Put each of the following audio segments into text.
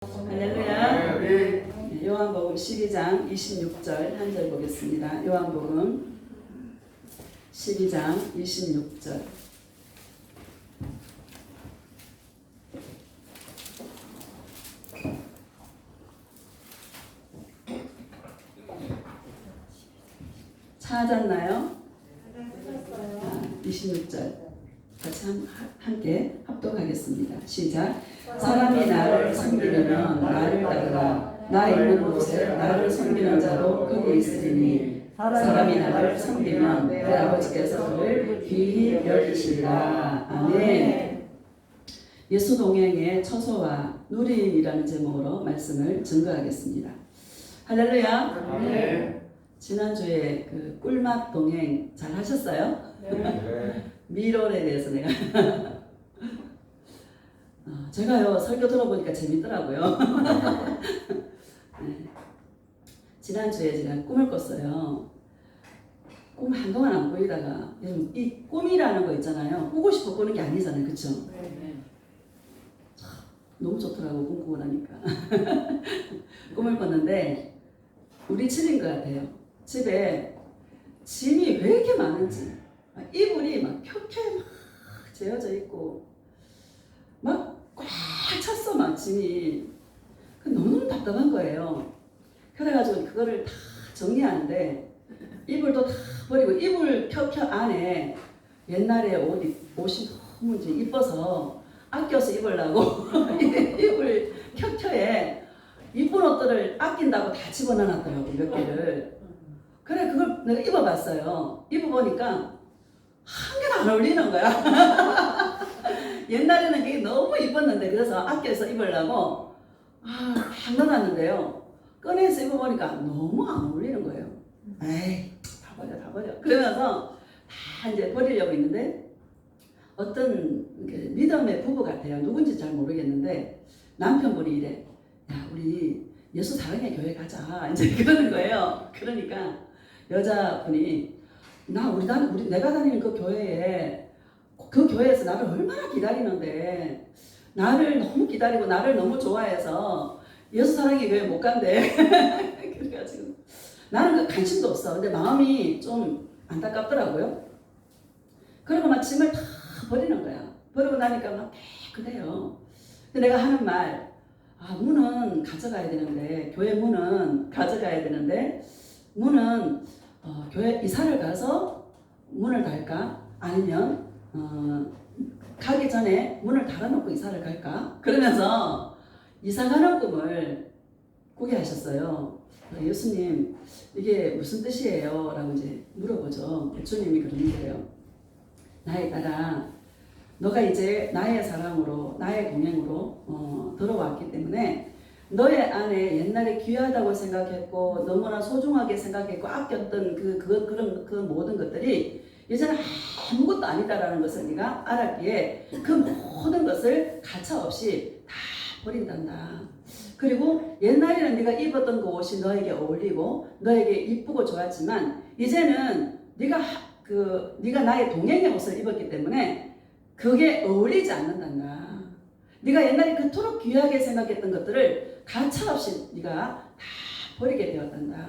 할렐루야. 네, 요한복음 12장 26절 한 절 보겠습니다. 요한복음 12장 26절. 찾았나요? 26절 같이 함께 합독하겠습니다. 시작. 사람이 나를 섬기려면 나를 따르라. 나 있는 곳에 나를 섬기는 자도 거기 있으리니 사람이 나를 섬기면 내 아버지께서 그를 귀히 여기시리라. 아멘. 예수 동행의 처소와 누림이라는 제목으로 말씀을 증거하겠습니다. 할렐루야. 아멘. 지난주에 그 꿀맛 동행 잘 하셨어요? 네. 미롤에 대해서 내가 제가요 설교 들어보니까 재밌더라고요. 네. 지난주에 제가 꿈을 꿨어요. 꿈 한동안 안 보이다가 여러분 이 꿈이라는 거 있잖아요. 꾸고 싶어 꾸는 게 아니잖아요. 그쵸? 너무 좋더라고 꿈 꾸고 나니까. 꿈을 꿨는데 우리 집인 것 같아요. 집에 짐이 왜 이렇게 많은지 이불이 막 펴펴 막 재어져 있고 막 꽉 찼어 막 짐이. 너무 답답한 거예요. 그래가지고 그거를 다 정리하는데 이불도 다 버리고 이불 펴펴 안에 옛날에 옷이 너무 이제 이뻐서 아껴서 입으려고 이불 펴펴에 이쁜 옷들을 아낀다고 다 집어넣어놨더라고 몇 개를. 그래 그걸 내가 입어봤어요. 입어보니까 한 개도 안 어울리는 거야. 옛날에는 그게 너무 이뻤는데 그래서 아껴서 입으려고 딱 넣어놨는데요. 꺼내서 입어보니까 너무 안 어울리는 거예요. 에이 다 버려. 그러면서 다 이제 버리려고 했는데 어떤 믿음의 부부 같아요. 누군지 잘 모르겠는데 남편분이 이래. 야 우리 예수 사랑의 교회 가자 이제 그러는 거예요. 그러니까 여자분이 내가 다니는 그 교회에서 나를 얼마나 기다리는데 나를 너무 기다리고 나를 너무 좋아해서 예수 사랑의 교회 못 간대. 그래가지고 나는 그 관심도 없어. 근데 마음이 좀 안타깝더라고요. 그리고 막 짐을 다 버리는 거야. 버리고 나니까 막 깨끗해요. 근데 내가 하는 말 문은 가져가야 되는데 교회 문은 가져가야 되는데 문은 교회 이사를 가서 문을 달까? 아니면 가기 전에 문을 닫아놓고 이사를 갈까? 그러면서 이사 가는 꿈을 꾸게 하셨어요. 예수님 이게 무슨 뜻이에요? 라고 이제 물어보죠. 주님이 그러는 거예요. 나에 따라 너가 이제 나의 사랑으로 나의 동행으로 들어왔기 때문에 너의 안에 옛날에 귀하다고 생각했고 너무나 소중하게 생각했고 아꼈던 그 모든 것들이 이제는 아무것도 아니다라는 것을 네가 알았기에 그 모든 것을 가차없이 다 버린단다. 그리고 옛날에는 네가 입었던 그 옷이 너에게 어울리고 너에게 이쁘고 좋았지만 이제는 네가 나의 동행의 옷을 입었기 때문에 그게 어울리지 않는단다. 네가 옛날에 그토록 귀하게 생각했던 것들을 가차없이 네가 다 버리게 되었단다.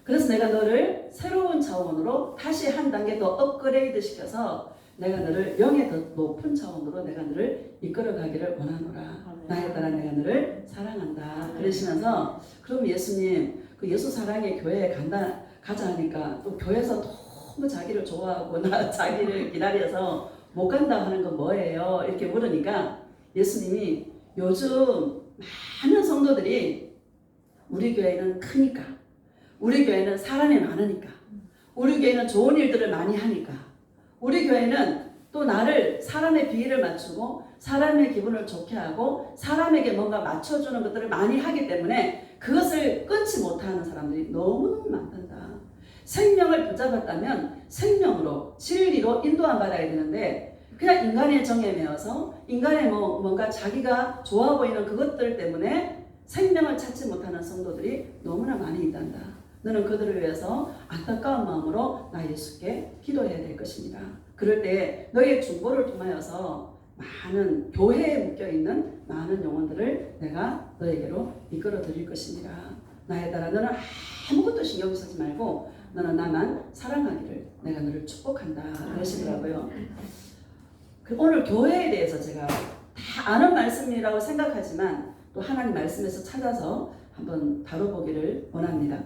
그래서 내가 너를 새로운 차원으로 다시 한 단계 더 업그레이드 시켜서 내가 너를 영의 더 높은 차원으로 내가 너를 이끌어가기를 원하노라. 나에 따라 내가 너를 사랑한다. 그러시면서 그럼 예수님 그 예수 사랑의 교회에 가자 하니까 또 교회에서 너무 자기를 좋아하고 자기를 기다려서 못 간다 하는 건 뭐예요? 이렇게 물으니까 예수님이 요즘 많은 성도들이 우리 교회는 크니까 우리 교회는 사람이 많으니까 우리 교회는 좋은 일들을 많이 하니까 우리 교회는 또 나를 사람의 비위를 맞추고 사람의 기분을 좋게 하고 사람에게 뭔가 맞춰주는 것들을 많이 하기 때문에 그것을 끊지 못하는 사람들이 너무너무 많단다. 생명을 붙잡았다면 생명으로 진리로 인도함 받아야 되는데 그냥 인간의 정에 매어서 인간의 뭔가 자기가 좋아 보이는 그것들 때문에 생명을 찾지 못하는 성도들이 너무나 많이 있단다. 너는 그들을 위해서 안타까운 마음으로 나 예수께 기도해야 될 것입니다. 그럴 때 너의 중보를 통하여서 많은 교회에 묶여있는 많은 영혼들을 내가 너에게로 이끌어 드릴 것이니라. 나에 따라 너는 아무것도 신경 쓰지 말고 너는 나만 사랑하기를 내가 너를 축복한다 그러시더라고요. 오늘 교회에 대해서 제가 다 아는 말씀이라고 생각하지만 또 하나님 말씀에서 찾아서 한번 다뤄보기를 원합니다.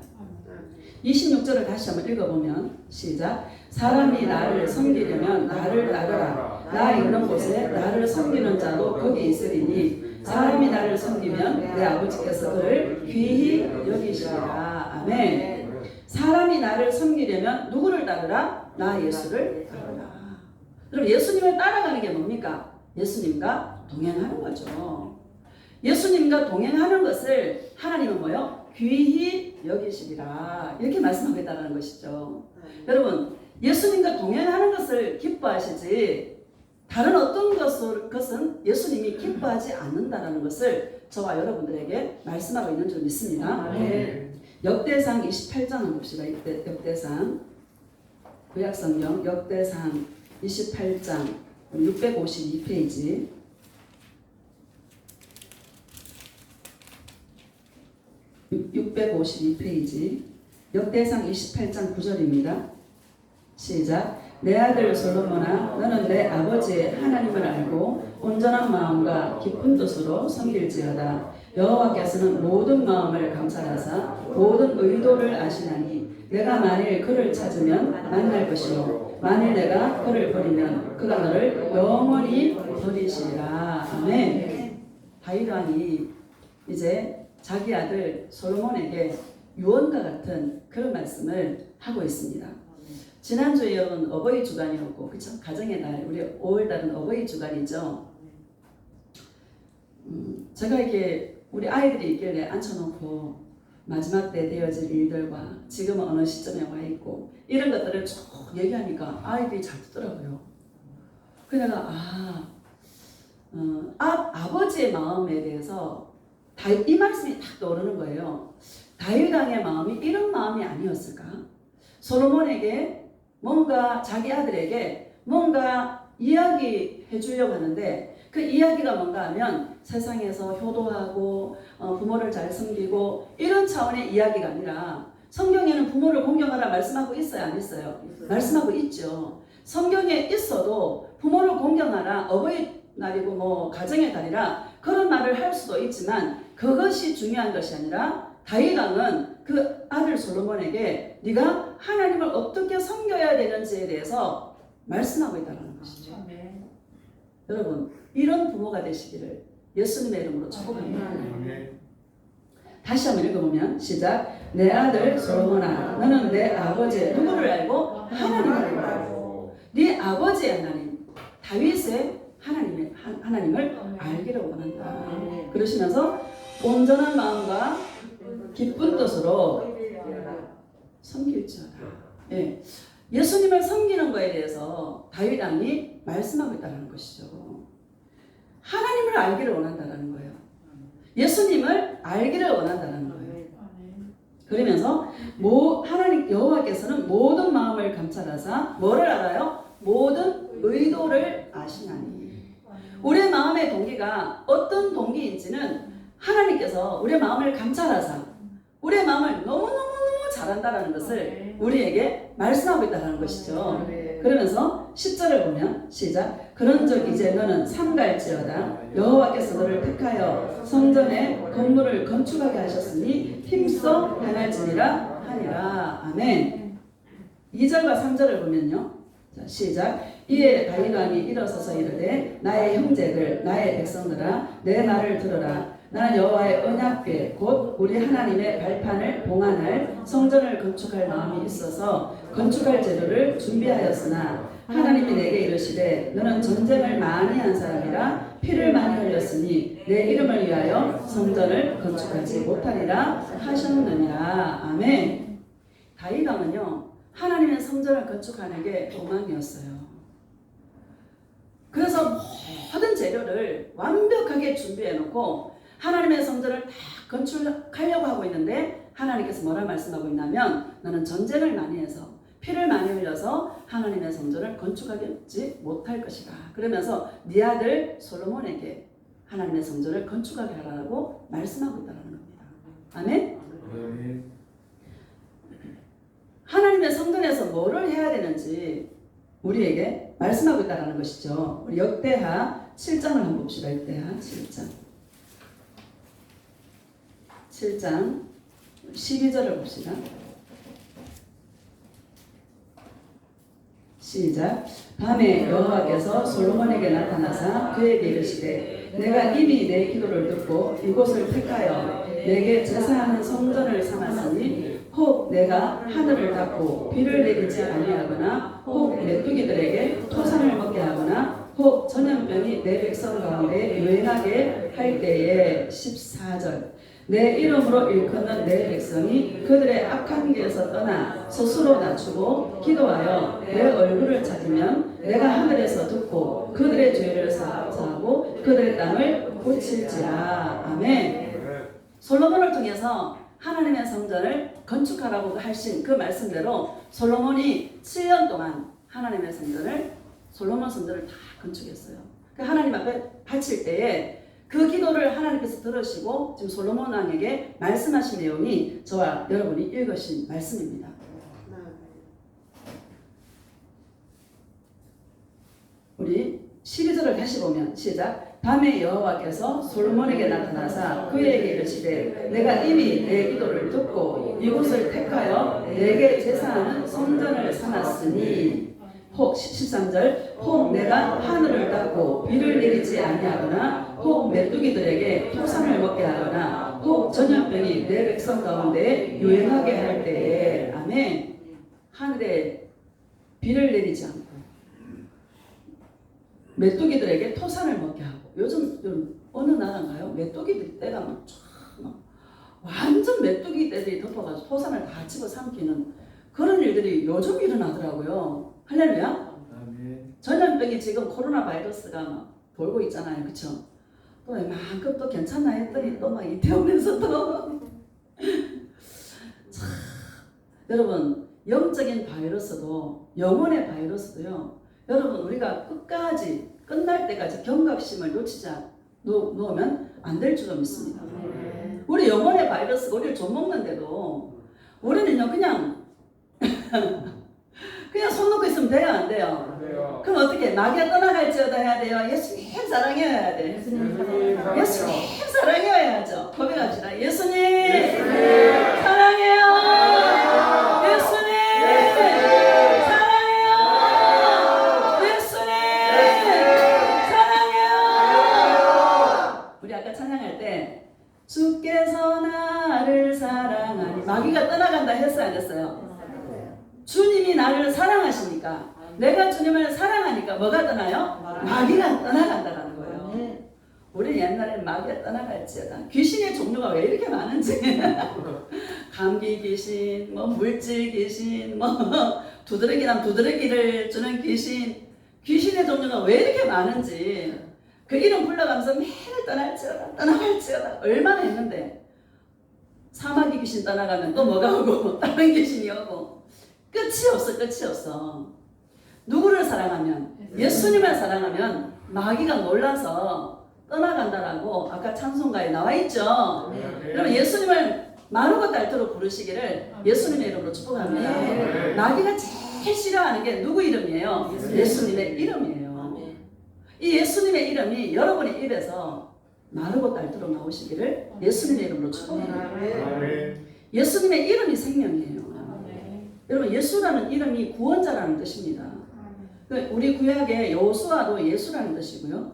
26절을 다시 한번 읽어보면 시작. 사람이 나를 섬기려면 나를 따르라. 나 있는 곳에 나를 섬기는 자도 거기 있으리니 사람이 나를 섬기면 내 아버지께서 그를 귀히 여기시리라. 아멘. 사람이 나를 섬기려면 누구를 따르라? 나 예수를 따르라. 그럼 예수님을 따라가는 게 뭡니까? 예수님과 동행하는 거죠. 예수님과 동행하는 것을 하나님은 뭐요? 귀히 여기시리라. 이렇게 말씀하겠다는 것이죠. 여러분, 예수님과 동행하는 것을 기뻐하시지 다른 어떤 것은 예수님이 기뻐하지 않는다는 것을 저와 여러분들에게 말씀하고 있는 줄 믿습니다. 네. 역대상 28장 한번 봅시다. 역대상 구약성경 역대상 28장 652페이지. 역대상 28장 9절입니다. 시작. 내 아들 솔로몬아 너는 내 아버지의 하나님을 알고 온전한 마음과 깊은 뜻으로 섬길지어다. 여호와께서는 모든 마음을 감찰하사 모든 의도를 아시나니 내가 만일 그를 찾으면 만날 것이요 만일 내가 그를 버리면 그가 너를 영원히 버리시리라. 아멘. 다윗 왕이 이제 자기 아들 솔로몬에게 유언과 같은 그런 말씀을 하고 있습니다. 지난주에 여러분 어버이 주간이었고, 그쵸? 가정의 날, 우리 5월달은 어버이 주간이죠. 제가 이렇게 우리 아이들이 있길래 앉혀놓고 마지막 때 되어질 일들과 지금은 어느 시점에 와 있고 이런 것들을 쭉 얘기하니까 아이들이 잘 듣더라고요. 그래서 내가 아버지의 마음에 대해서 이 말씀이 딱 떠오르는 거예요. 다윗 왕의 마음이 이런 마음이 아니었을까? 솔로몬에게 뭔가 자기 아들에게 뭔가 이야기해 주려고 하는데 그 이야기가 뭔가 하면 세상에서 효도하고 부모를 잘 섬기고 이런 차원의 이야기가 아니라 성경에는 부모를 공경하라 말씀하고 있어요, 안 있어요? 말씀하고 있죠. 성경에 있어도 부모를 공경하라, 어버이날이고 뭐 가정의 달이라 그런 말을 할 수도 있지만 그것이 중요한 것이 아니라 다윗 왕은 그 아들 솔로몬에게 네가 하나님을 어떻게 섬겨야 되는지에 대해서 말씀하고 있다는 것이죠. 여러분, 이런 부모가 되시기를 예수님의 이름으로 축복합니다. 다시 한번 읽어보면 시작. 내 아들 솔로몬아 너는 내 아버지의 누구를 알고? 하나님을 알고. 네 아버지의 하나님 다윗의 하나님을 알기를 원한다. 그러시면서 온전한 마음과 기쁜 뜻으로 섬길지어다. 예. 예수님을 섬기는 것에 대해서 다윗 왕이 말씀하고 있다는 것이죠. 하나님을 알기를 원한다는 거예요. 예수님을 알기를 원한다는 거예요. 그러면서 하나님 여호와께서는 모든 마음을 감찰하사 뭐를 알아요? 모든 의도를 아시나니. 우리의 마음의 동기가 어떤 동기인지는 하나님께서 우리의 마음을 감찰하사 우리의 마음을 너무너무 잘 안다는 것을 우리에게 말씀하고 있다는 것이죠. 그러면서 10절을 보면 시작. 그런즉 이제 너는 삼갈지어다. 여호와께서 너를 택하여 성전에 건물을 건축하게 하셨으니 힘써 행할지니라 하니라. 아멘. 2절과 3절을 보면요. 자, 시작. 이에 다윗 왕이 일어서서 이르되 나의 형제들 나의 백성들아 내 말을 들으라. 나는 여호와의 언약궤 곧 우리 하나님의 발판을 봉안할 성전을 건축할 마음이 있어서 건축할 재료를 준비하였으나 하나님이 내게 이르시되 너는 전쟁을 많이 한 사람이라 피를 많이 흘렸으니 내 이름을 위하여 성전을 건축하지 못하리라 하셨느니라. 아멘. 다윗 왕은요 하나님의 성전을 건축하는 게 소망이었어요. 그래서 모든 재료를 완벽하게 준비해 놓고 하나님의 성전을 다 건축하려고 하고 있는데 하나님께서 뭐라 말씀하고 있냐면 너는 전쟁을 많이 해서 피를 많이 흘려서 하나님의 성전을 건축하지 못할 것이다. 그러면서 네 아들 솔로몬에게 하나님의 성전을 건축하게 하라고 말씀하고 있다는 겁니다. 아멘? 하나님의 성전에서 뭐를 해야 되는지 우리에게 말씀하고 있다는 것이죠. 우리 역대하 7장을 한번 봅시다. 역대하 7장 12절을 봅시다. 시작. 밤에 여호와께서 솔로몬에게 나타나사 그에게 이르시되 내가 이미 내 기도를 듣고 이곳을 택하여 내게 제사하는 성전을 삼았으니 혹 내가 하늘을 닫고 비를 내리지 아니하거나 혹 메뚜기들에게 토산을 먹게 하거나 혹 전염병이 내 백성 가운데 유행하게 할 때에 14절 내 이름으로 일컫는 내 백성이 그들의 악한 길에서 떠나 스스로 낮추고 기도하여 내 얼굴을 찾으면 내가 하늘에서 듣고 그들의 죄를 사하고 그들의 땅을 고칠지라. 아멘. 솔로몬을 통해서 하나님의 성전을 건축하라고 하신 그 말씀대로 솔로몬이 7년 동안 하나님의 성전을 솔로몬 성전을 다 건축했어요. 그 하나님 앞에 바칠 때에 그 기도를 하나님께서 들으시고 지금 솔로몬 왕에게 말씀하신 내용이 저와 여러분이 읽으신 말씀입니다. 우리 12절을 다시 보면 시작. 밤에 여호와께서 솔로몬에게 나타나사 그에게 이르시되 내가 이미 내 기도를 듣고 이곳을 택하여 내게 제사하는 성전을 삼았으니 혹 13절 혹 내가 하늘을 닫고 비를 내리지 아니하거나 혹 메뚜기들에게 토산을 먹게 하거나 혹 전염병이 내 백성 가운데 유행하게 할 때에 아멘. 하늘에 비를 내리지 않고 메뚜기들에게 토산을 먹게 하고 요즘 어느 나라인가요? 메뚜기들 때가 막 완전 메뚜기들이 덮어가지고 토산을 다 집어삼키는 그런 일들이 요즘 일어나더라고요. 할렐루야. 전염병이 지금 코로나 바이러스가 막 돌고 있잖아요. 그쵸? 또 이만큼 또 괜찮나 했더니 또 막 이태원에서 또 여러분 영적인 바이러스도 영혼의 바이러스도요. 여러분 우리가 끝까지 끝날 때까지 경각심을 놓으면 안 될 줄로 믿습니다. 우리 영혼의 바이러스가 우리를 좀먹는데도 우리는요 그냥 그냥 손 놓고 있으면 돼요 안 돼요? 그럼 어떻게 마귀가 떠나갈지어다 해야 돼요? 예수님 사랑해야 돼. 예수님 사랑해야죠. 고백합시다. 예수님 사랑해요. 예수님 사랑해요. 예수님 사랑해요. 우리 아까 찬양할 때 주께서 나를 사랑하니 마귀가 떠나간다 했어요 안 했어요? 주님이 나를 사랑하시니까 내가 주님을 사랑하니까 뭐가 떠나요? 마귀가 떠나간다는 거예요. 우리 옛날에 마귀가 떠나갈지어다. 귀신의 종류가 왜 이렇게 많은지 감기 귀신, 뭐 물질 귀신, 뭐 두드러기랑 두드러기를 주는 귀신, 귀신의 종류가 왜 이렇게 많은지 그 이름 불러가면서 매일 떠나갈지어다 얼마나 했는데 사마귀 귀신 떠나가면 또 뭐가 오고 다른 귀신이 오고 끝이 없어. 누구를 사랑하면 예수님을 사랑하면 마귀가 놀라서 떠나간다라고 아까 찬송가에 나와 있죠. 그러면 예수님을 마르고 딸토로 부르시기를 예수님의 이름으로 축복합니다. 마귀가 제일 싫어하는 게 누구 이름이에요? 예수님의 이름이에요. 이 예수님의 이름이 여러분의 입에서 마르고 딸토로 나오시기를 예수님의 이름으로 축복합니다. 예수님의 이름이 생명이에요. 여러분 예수라는 이름이 구원자라는 뜻입니다. 우리 구약의 여호수아도 예수라는 뜻이고요.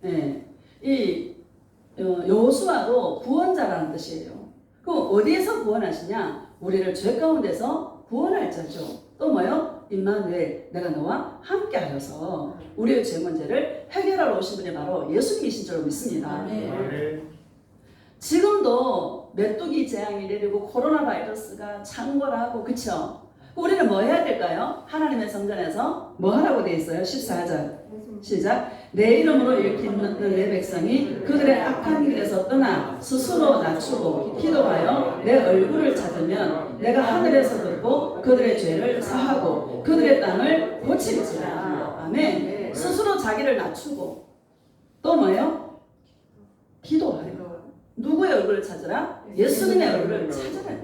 네. 이 여호수아도 구원자라는 뜻이에요. 그럼 어디에서 구원하시냐? 우리를 죄 가운데서 구원할 자죠. 또 뭐요? 임마누엘 내가 너와 함께하여서 우리의 죄 문제를 해결하러 오신 분이 바로 예수님이신 줄로 믿습니다. 지금도 메뚜기 재앙이 내리고 코로나 바이러스가 창궐하고 그쵸? 우리는 뭐 해야 될까요? 하나님의 성전에서 뭐 하라고 되어 있어요? 14절 시작. 내 이름으로 일컫는 내 백성이 그들의 악한 길에서 떠나 스스로 낮추고 기도하여 내 얼굴을 찾으면 내가 하늘에서 듣고 그들의 죄를 사하고 그들의 땅을 고칠지라. 아멘. 스스로 자기를 낮추고 또 뭐예요? 기도하여. 누구의 얼굴을 찾으라? 예수님의 얼굴을 찾으라.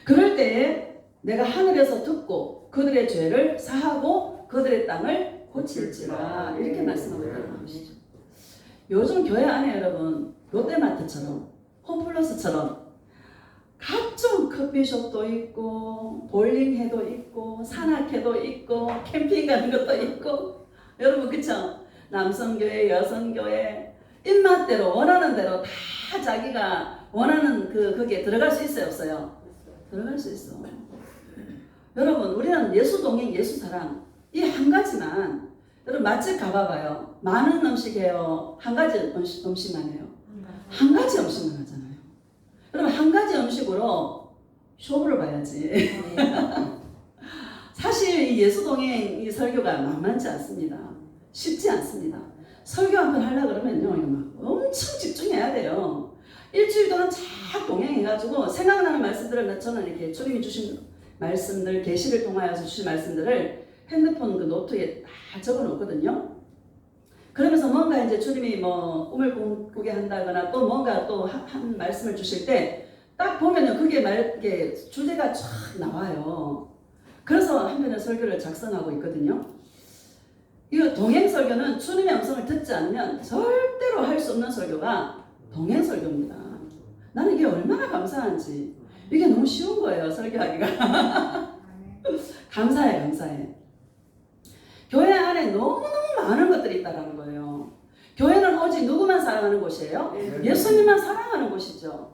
그럴 때에 내가 하늘에서 듣고 그들의 죄를 사하고 그들의 땅을 고칠지라. 이렇게 말씀하고 있다는 것이죠. 요즘 교회 안에 여러분 롯데마트처럼 홈플러스처럼 각종 커피숍도 있고 볼링해도 있고 산악회도 있고 캠핑 가는 것도 있고 여러분 그쵸? 남성교회 여성교회 입맛대로 원하는 대로 다 자기가 원하는 거기에 들어갈 수 있어요 없어요? 들어갈 수 있어. 여러분 우리는 예수동행 예수사랑 이 한 가지만 여러분 맛집 가봐봐요. 많은 음식이에요. 한 가지 음식만 해요. 한 가지 음식만 하잖아요. 여러분 한 가지 음식으로 쇼부를 봐야지. 사실 이 예수동행 이 설교가 만만치 않습니다. 쉽지 않습니다. 설교 한 편 하려고 그러면요 이거 막 엄청 집중해야 돼요. 일주일 동안 쫙 동행해가지고 생각나는 말씀들을 저는 이렇게 주님이 주신 말씀들 계시를 통하여서 주신 말씀들을 핸드폰 그 노트에 다 적어 놓거든요. 그러면서 뭔가 이제 주님이 뭐 꿈을 꾸게 한다거나 또 뭔가 또 한 말씀을 주실 때 딱 보면은 그게 이게 주제가 쫙 나와요. 그래서 한 편의 설교를 작성하고 있거든요. 이 동행 설교는 주님의 음성을 듣지 않으면 절대로 할 수 없는 설교가 동행 설교입니다. 나는 이게 얼마나 감사한지. 이게 너무 쉬운 거예요, 설교하기가. 감사해, 감사해. 교회 안에 너무너무 많은 것들이 있다는 거예요. 교회는 오직 누구만 사랑하는 곳이에요? 예수님만 사랑하는 곳이죠.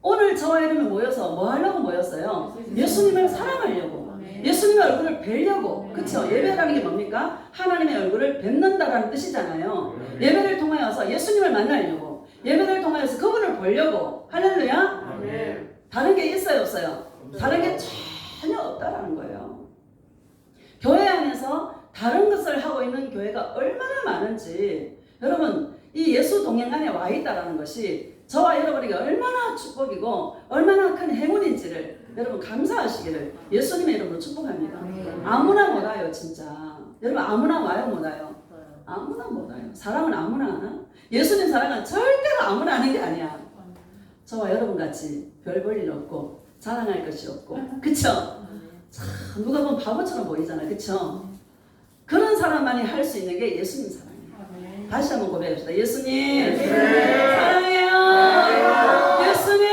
오늘 저와 여러분이 모여서 뭐 하려고 모였어요? 예수님을 사랑하려고. 예수님의 얼굴을 뵈려고. 그쵸? 예배라는 게 뭡니까? 하나님의 얼굴을 뵙는다라는 뜻이잖아요. 예배를 통하여서 예수님을 만나려고. 예배를 통하여서 그분을 보려고. 할렐루야? 다른 게 있어요, 없어요? 다른 게 전혀 없다라는 거예요. 교회 안에서 다른 것을 하고 있는 교회가 얼마나 많은지 여러분 이 예수 동행 안에 와 있다라는 것이 저와 여러분에게 얼마나 축복이고 얼마나 큰 행운인지를 여러분 감사하시기를 예수님의 이름으로 축복합니다. 아무나 못 와요 진짜. 여러분 아무나 와요 못 와요? 아무나 못 와요. 사랑은 아무나 하나? 예수님 사랑은 절대로 아무나 하는 게 아니야. 저와 여러분 같이 별 볼 일 없고 자랑할 것이 없고 그쵸? 참 누가 보면 바보처럼 보이잖아요. 그쵸? 그런 사람만이 할 수 있는 게 예수님 사랑이에요. 다시 한번 고백합시다. 예수님 사랑해요. 예수님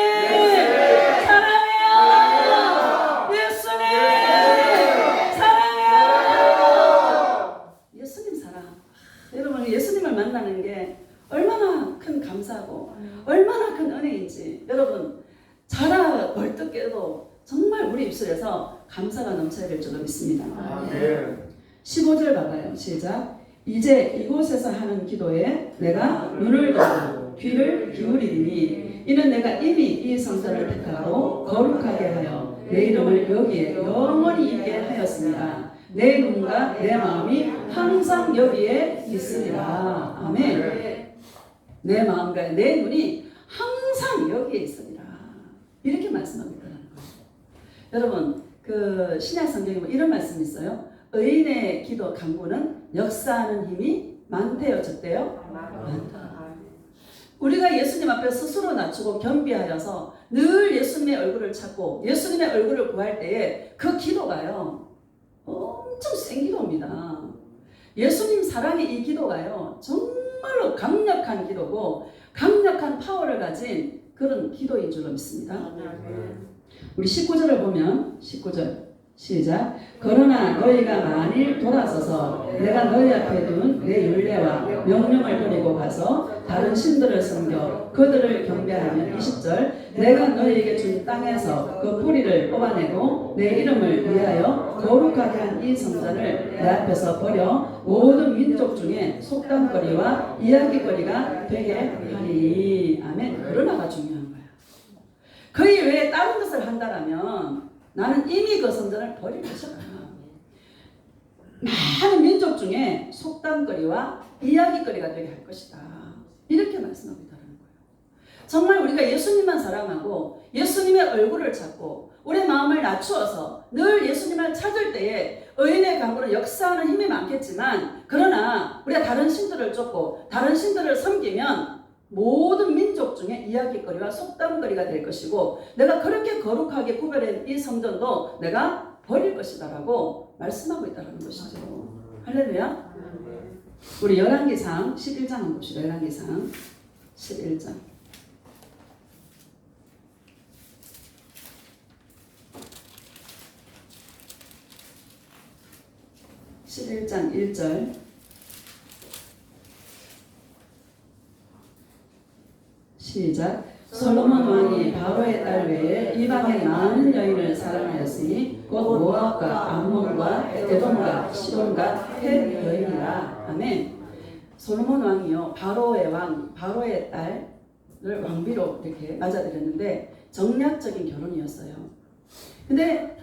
사랑해요. 예수님 사랑해요. 예수님 사랑. 여러분 예수님을 만나는 게 얼마나 큰 감사고 얼마나 큰 은혜인지 여러분 자라 벌떡 깨도 정말 우리 입술에서 감사가 넘쳐야 될 줄로 믿습니다. 15절 봐봐요. 시작. 이제 이곳에서 하는 기도에 내가 눈을 뜨고 귀를 기울이리니 이는 내가 이미 이 성전을 택하고 거룩하게 하여 내 이름을 여기에 영원히 있게 하였습니다. 내 눈과 내 마음이 항상 여기에 있으리라. 아멘. 내 마음과 내 눈이 항상 여기에 있으리라. 이렇게 말씀합니다. 여러분 그 신약 성경에 뭐 이런 말씀이 있어요. 의인의 기도 간구는 역사하는 힘이 많대요, 적대요? 많다. 우리가 예수님 앞에 스스로 낮추고 겸비하여서 늘 예수님의 얼굴을 찾고 예수님의 얼굴을 구할 때에 그 기도가요 엄청 센 기도입니다. 예수님 사랑의 이 기도가요 정말로 강력한 기도고 강력한 파워를 가진 그런 기도인 줄로 믿습니다. 우리 19절을 보면 19절 시작. 그러나 너희가 만일 돌아서서 내가 너희 앞에 둔 내 율례와 명령을 버리고 가서 다른 신들을 섬겨 그들을 경배하면 20절 내가 너희에게 준 땅에서 그 뿌리를 뽑아내고 내 이름을 위하여 거룩하게 한 이 성전을 내 앞에서 버려 모든 민족 중에 속담거리와 이야기거리가 되게 하리. 아멘. 그러나가 중요한 거야. 그 이외에 다른 것을 한다라면 나는 이미 그 성전을 버릴 것이다. 많은 민족 중에 속담거리와 이야기거리가 되게 할 것이다. 이렇게 말씀하고 있다는 거예요. 정말 우리가 예수님만 사랑하고 예수님의 얼굴을 찾고 우리 마음을 낮추어서 늘 예수님을 찾을 때에 의인의 강구는 역사하는 힘이 많겠지만, 그러나 우리가 다른 신들을 쫓고 다른 신들을 섬기면 모든 민족 중에 이야기거리와 속담거리가 될 것이고, 내가 그렇게 거룩하게 구별한 이 성전도 내가 버릴 것이다 라고 말씀하고 있다는 것이죠. 할렐루야. 우리 열왕기상 11장 한번 봅시다. 열왕기상 11장 11장 1절 시작. 솔로몬 왕이 바로의 딸 외에 이방의 많은 여인을 사랑하였으니 곧 모압과 암몬과 에돔과 시돈과 헷 여인이라. 아멘. 솔로몬 왕이요, 바로의 딸을 왕비로 이렇게 맞아들였는데 정략적인 결혼이었어요. 근데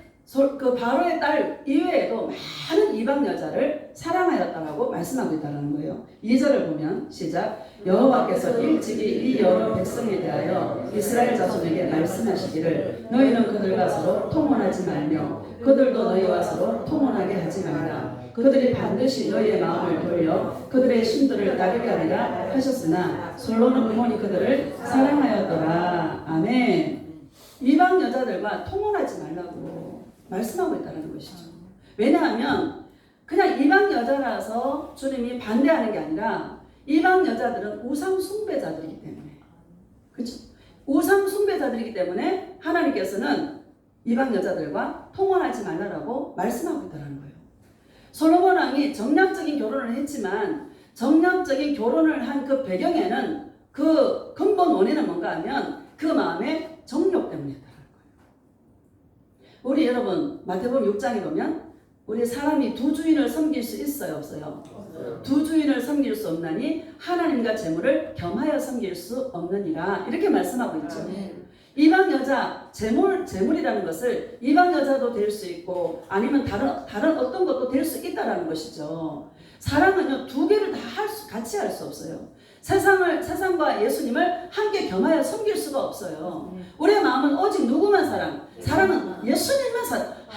그 바로의 딸 이외에도 많은 이방 여자를 사랑하였다라고 말씀하고 있다는 거예요. 2절을 보면 시작. 여호와께서 일찍이 이 여러 백성에 대하여 이스라엘 자손에게 말씀하시기를 너희는 그들과 서로 통혼하지 말며 그들도 너희와 서로 통혼하게 하지 말라. 그들이 반드시 너희의 마음을 돌려 그들의 신들을 따르게 하리라 하셨으나 솔로몬 부모니 그들을 사랑하였더라. 아멘. 이방 여자들과 통혼하지 말라고 말씀하고 있다는 것이죠. 왜냐하면 그냥 이방 여자라서 주님이 반대하는 게 아니라 이방 여자들은 우상 숭배자들이기 때문에, 그렇죠? 우상 숭배자들이기 때문에 하나님께서는 이방 여자들과 통혼하지 말라라고 말씀하고 있다는 거예요. 솔로몬 왕이 정략적인 결혼을 했지만 정략적인 결혼을 한 그 배경에는 그 근본 원인은 뭔가 하면 그 마음의 정욕 때문이었다. 우리 여러분 마태복음 6장에 보면 우리 사람이 두 주인을 섬길 수 있어요, 없어요? 두 주인을 섬길 수 없나니 하나님과 재물을 겸하여 섬길 수 없느니라. 이렇게 말씀하고 있죠. 이방 여자, 재물이라는 것을 이방 여자도 될 수 있고 아니면 다른 어떤 것도 될 수 있다라는 것이죠. 사랑은요, 두 개를 다 같이 할 수 없어요. 세상과 예수님을 함께 겸하여 섬길 수가 없어요. 우리의 마음은 오직 누구만 사랑은 예수님만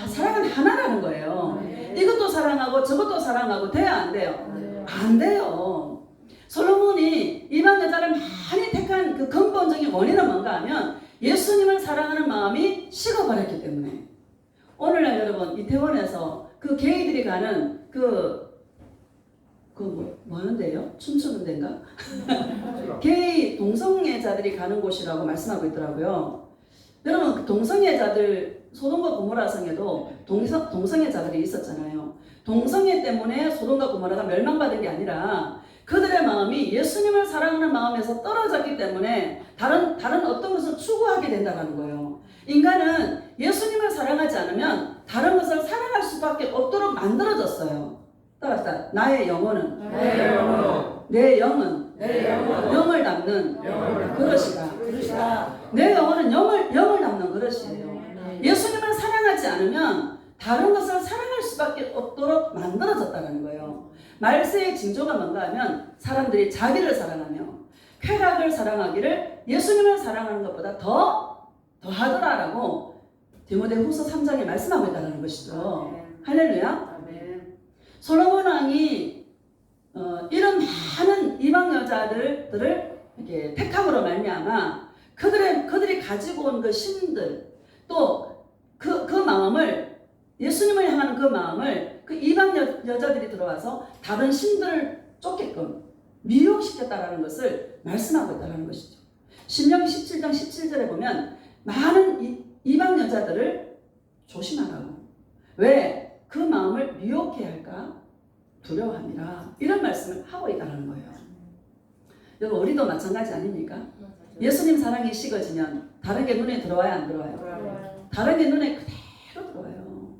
사랑은 하나라는 거예요. 이것도 사랑하고 저것도 사랑하고 돼야 안 돼요? 안 돼요. 솔로몬이 이방 여자를 많이 택한 그 근본적인 원인은 뭔가 하면 예수님을 사랑하는 마음이 식어버렸기 때문에. 오늘날 여러분 이태원에서 그 게이들이 가는 뭐 하는데요? 춤추는 데인가? 게이 동성애자들이 가는 곳이라고 말씀하고 있더라고요. 여러분 그 동성애자들, 소돔과 고모라 성에도 동성애자들이 있었잖아요. 동성애 때문에 소돔과 고모라가 멸망받은 게 아니라 그들의 마음이 예수님을 사랑하는 마음에서 떨어졌기 때문에 다른 어떤 것을 추구하게 된다는 거예요. 인간은 예수님을 사랑하지 않으면 다른 것을 사랑할 수밖에 없도록 만들어졌어요. 따라서 나의 영혼은 내 영은 영을 담는 그릇이다. 내 영혼은 영을 담는 그릇이에요. 예수님을 사랑하지 않으면 다른 것을 사랑할 수밖에 없도록 만들어졌다는 거예요. 말세의 징조가 뭔가 하면 사람들이 자기를 사랑하며 쾌락을 사랑하기를 예수님을 사랑하는 것보다 더 하더라라고 디모데후서 3장에 말씀하고 있다는 것이죠. 할렐루야. 솔로몬 왕이 이런 많은 이방 여자들을 이렇게 택함으로 말미암아 그들이 가지고 온 그 신들, 또 그 마음을, 예수님을 향하는 그 마음을 그 이방 여자들이 들어와서 다른 신들을 쫓게끔 미혹시켰다라는 것을 말씀하고 있다는 것이죠. 신명기 17장 17절에 보면 많은 이방 여자들을 조심하라고. 왜? 그 마음을 미혹해야 할까? 두려워합니다. 이런 말씀을 하고 있다는 거예요. 여러분 우리도 마찬가지 아닙니까? 예수님 사랑이 식어지면 다른 게 눈에 들어와야 안 들어와요? 다른 게 눈에 그대로 들어와요.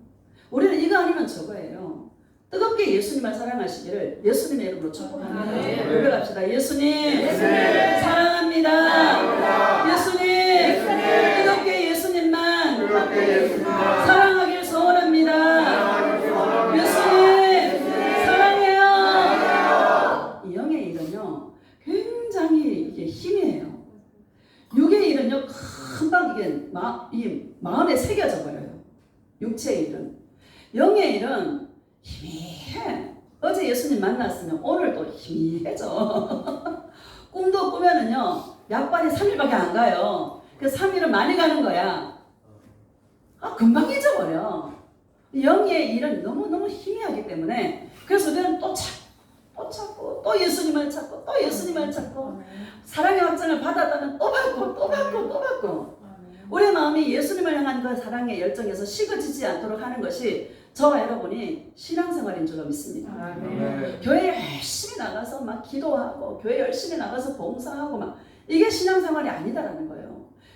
우리는 이거 아니면 저거예요. 뜨겁게 예수님을 사랑하시기를 예수님의 이름으로 축복합니다. 고백합시다. 예수님 사랑합니다. 예수님 뜨겁게 예수님만 사랑하길 소원합니다. 예수님 그냥 금방 이게 마음에 새겨져 버려요. 육체의 일은. 영의 일은 희미해. 어제 예수님 만났으면 오늘도 희미해져. 꿈도 꾸면은요, 약발이 3일밖에 안 가요. 그 3일은 많이 가는 거야. 금방 잊어버려. 영의 일은 너무너무 희미하기 때문에, 그래서 우리는 또 찾고, 또 예수님을 찾고, 또 예수님을 찾고, 사랑의 확증을 받았다면 또 받고. 우리의 마음이 예수님을 향한 그 사랑의 열정에서 식어지지 않도록 하는 것이 저와 여러분이 신앙생활인 줄로 믿습니다. 교회 열심히 나가서 막 기도하고, 교회 열심히 나가서 봉사하고 막, 이게 신앙생활이 아니다라는 거예요.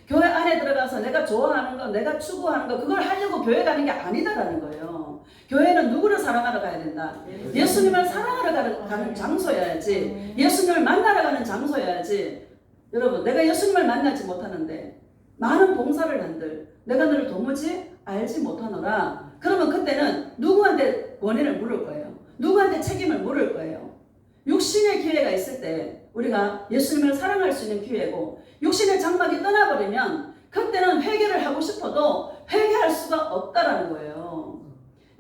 교회 안에 들어가서 내가 좋아하는 거, 내가 추구하는 거, 그걸 하려고 교회 가는 게 아니다라는 거예요. 교회는 누구를 사랑하러 가야 된다? 예수님을 사랑하러 가는 장소여야지. 예수님을 만나러 가는 장소여야지. 여러분, 내가 예수님을 만나지 못하는데 많은 봉사를 한들 내가 너를 도무지 알지 못하노라. 그러면 그때는 누구한테 원인을 물을 거예요. 누구한테 책임을 물을 거예요. 육신의 기회가 있을 때 우리가 예수님을 사랑할 수 있는 기회고, 육신의 장막이 떠나버리면 그때는 회개를 하고 싶어도 회개할 수가 없다라는 거예요.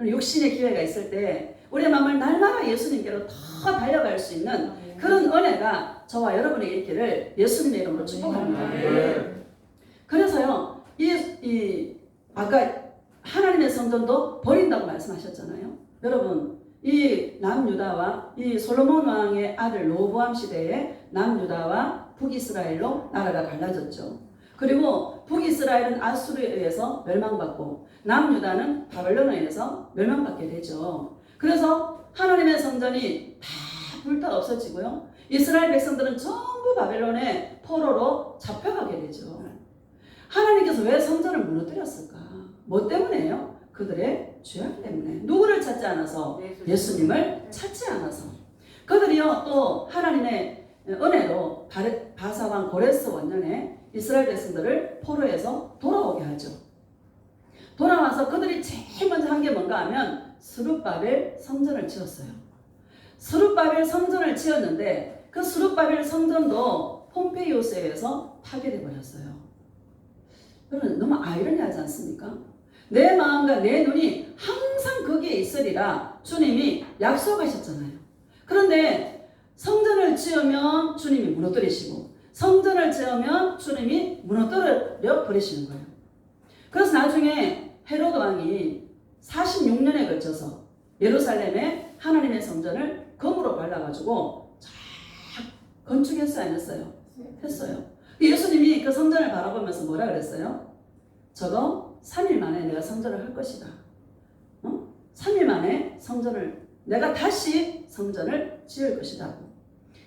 육신의 기회가 있을 때 우리의 마음을 날마다 예수님께로 더 달려갈 수 있는 그런 은혜가 저와 여러분에게 있기를 예수님의 이름으로 축복합니다. 그래서요, 아까 하나님의 성전도 버린다고 말씀하셨잖아요. 여러분, 이 남유다와 이 솔로몬 왕의 아들 로보암 시대에 남유다와 북이스라엘로 나라가 갈라졌죠. 그리고 북이스라엘은 아수르에 의해서 멸망받고 남유다는 바벨론에 의해서 멸망받게 되죠. 그래서 하나님의 성전이 다 불타 없어지고요. 이스라엘 백성들은 전부 바벨론의 포로로 잡혀가게 되죠. 하나님께서 왜 성전을 무너뜨렸을까? 뭐 때문에요? 그들의 죄악 때문에. 누구를 찾지 않아서? 예수님을 찾지 않아서. 그들이요, 또 하나님의 은혜로 바사왕 고레스 원년에 이스라엘 백성들을 포로에서 돌아오게 하죠. 돌아와서 그들이 제일 먼저 한 게 뭔가 하면 스룹바벨 성전을 지었어요. 스룹바벨 성전을 지었는데 그 스룹바벨 성전도 폼페이오스에 의해서 파괴돼 버렸어요. 여러분, 너무 아이러니하지 않습니까? 내 마음과 내 눈이 항상 거기에 있으리라 주님이 약속하셨잖아요. 그런데 성전을 지으면 주님이 무너뜨리시고, 성전을 지으면 주님이 무너뜨려 버리시는 거예요. 그래서 나중에 헤로드 왕이 46년에 걸쳐서 예루살렘에 하나님의 성전을 금으로 발라가지고 쫙 건축했어요, 안 했어요? 했어요. 예수님이 그 성전을 바라보면서 뭐라 그랬어요? 저거 3일 만에 내가 성전을 할 것이다. 3일 만에 내가 다시 성전을 지을 것이다.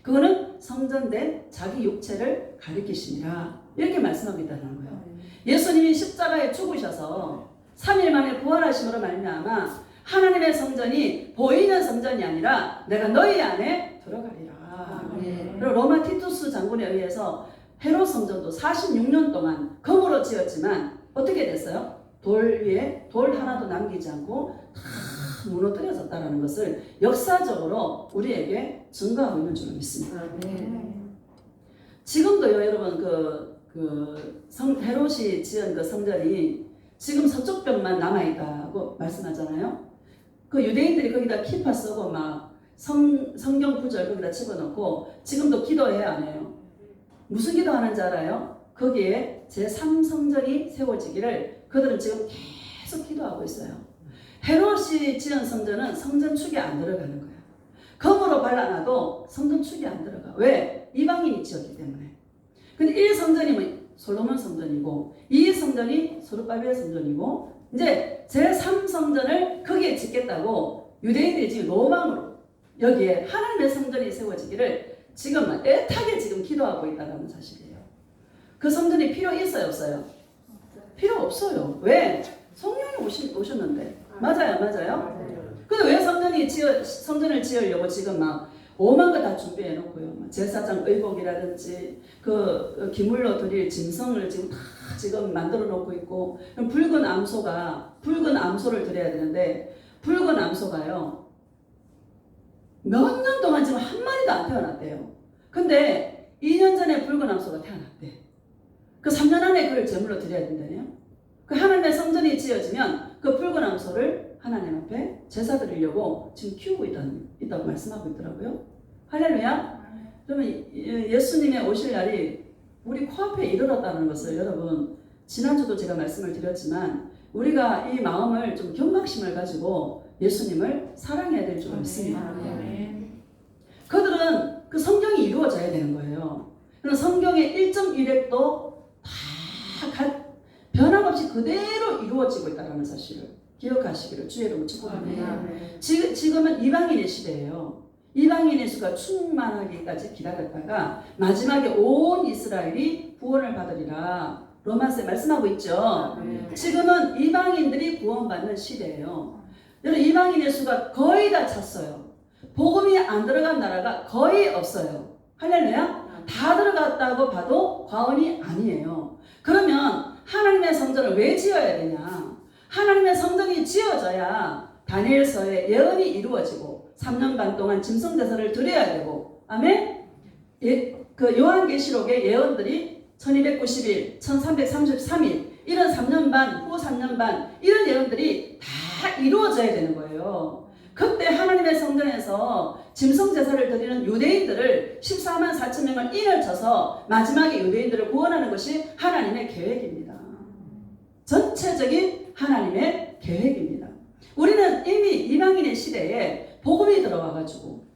그거는 성전된 자기 육체를 가리키시니라. 이렇게 말씀하고 있다는 거예요. 예수님이 십자가에 죽으셔서 3일 만에 부활하심으로 말미암아 하나님의 성전이 보이는 성전이 아니라 내가 너희 안에 들어가리라. 그리고 로마 티투스 장군에 의해서 헤롯 성전도 46년 동안 금으로 지었지만 어떻게 됐어요? 돌 위에 돌 하나도 남기지 않고 다 무너뜨려졌다는 것을 역사적으로 우리에게 증거하고 있는 줄 믿습니다. 지금도요, 여러분, 헤롯이 지은 그 성전이 지금 서쪽 벽만 남아있다고 말씀하잖아요. 그 유대인들이 거기다 키파 쓰고 막 성경 구절 거기다 집어넣고 지금도 기도해야 안 해요. 무슨 기도하는지 알아요? 거기에 제3성전이 세워지기를 그들은 지금 계속 기도하고 있어요. 헤롯이 지은 성전은 성전축이 안 들어가는 거예요. 금으로 발라놔도 성전축이 안 들어가. 왜? 이방인이 지었기 때문에. 근데 1성전이 솔로몬 성전이고 2성전이 소르바벨 성전이고 이제 제3성전을 거기에 짓겠다고 유대인들이 지금 로망으로 여기에 하나님의 성전이 세워지기를 지금 애타게 지금 기도하고 있다는 사실이에요. 그 성전이 필요 있어요, 없어요? 필요 없어요. 왜? 성령이 오셨는데. 맞아요. 근데 왜 성전을 지으려고 지금 막 오만 거 다 준비해 놓고요. 제사장 의복이라든지 그 기물로 드릴 짐승을 지금 만들어 놓고 있고, 붉은 암소를 드려야 되는데 붉은 암소가요 몇 년 동안 지금 한 마리도 안 태어났대요. 근데 2년 전에 붉은 암소가 태어났대. 그 3년 안에 그걸 제물로 드려야 된다네요. 그 하나님의 성전이 지어지면 그 붉은 암소를 하나님 앞에 제사 드리려고 지금 키우고 있다고 말씀하고 있더라고요. 할렐루야. 그러면 예수님의 오실 날이 우리 코앞에 이르렀다는 것을 여러분, 지난주도 제가 말씀을 드렸지만 우리가 이 마음을 좀 경각심을 가지고 예수님을 사랑해야 될 줄 믿습니다. 그들은 그 성경이 이루어져야 되는 거예요. 그럼 성경의 1.1획도 다 변함없이 그대로 이루어지고 있다는 사실을 기억하시기를 주의 이름으로 축복합니다. 지금은 이방인의 시대예요. 이방인의 수가 충만하기까지 기다렸다가 마지막에 온 이스라엘이 구원을 받으리라 로마서에 말씀하고 있죠. 지금은 이방인들이 구원받는 시대예요. 여러분, 이방인의 수가 거의 다 찼어요. 복음이 안 들어간 나라가 거의 없어요. 할렐루야. 다 들어갔다고 봐도 과언이 아니에요. 그러면 하나님의 성전을 왜 지어야 되냐? 하나님의 성전이 지어져야 다니엘서의 예언이 이루어지고 3년 반 동안 짐승제사를 드려야 되고, 아멘? 그 요한계시록의 예언들이 1290일, 1333일 이런 3년 반, 후 3년 반 이런 예언들이 다 이루어져야 되는 거예요. 그때 하나님의 성전에서 짐승제사를 드리는 유대인들을 14만 4천 명을 인을 쳐서 마지막에 유대인들을 구원하는 것이 하나님의 계획입니다. 전체적인 하나님의 계획입니다. 우리는 이미 이방인의 시대에 복음이 들어와가지고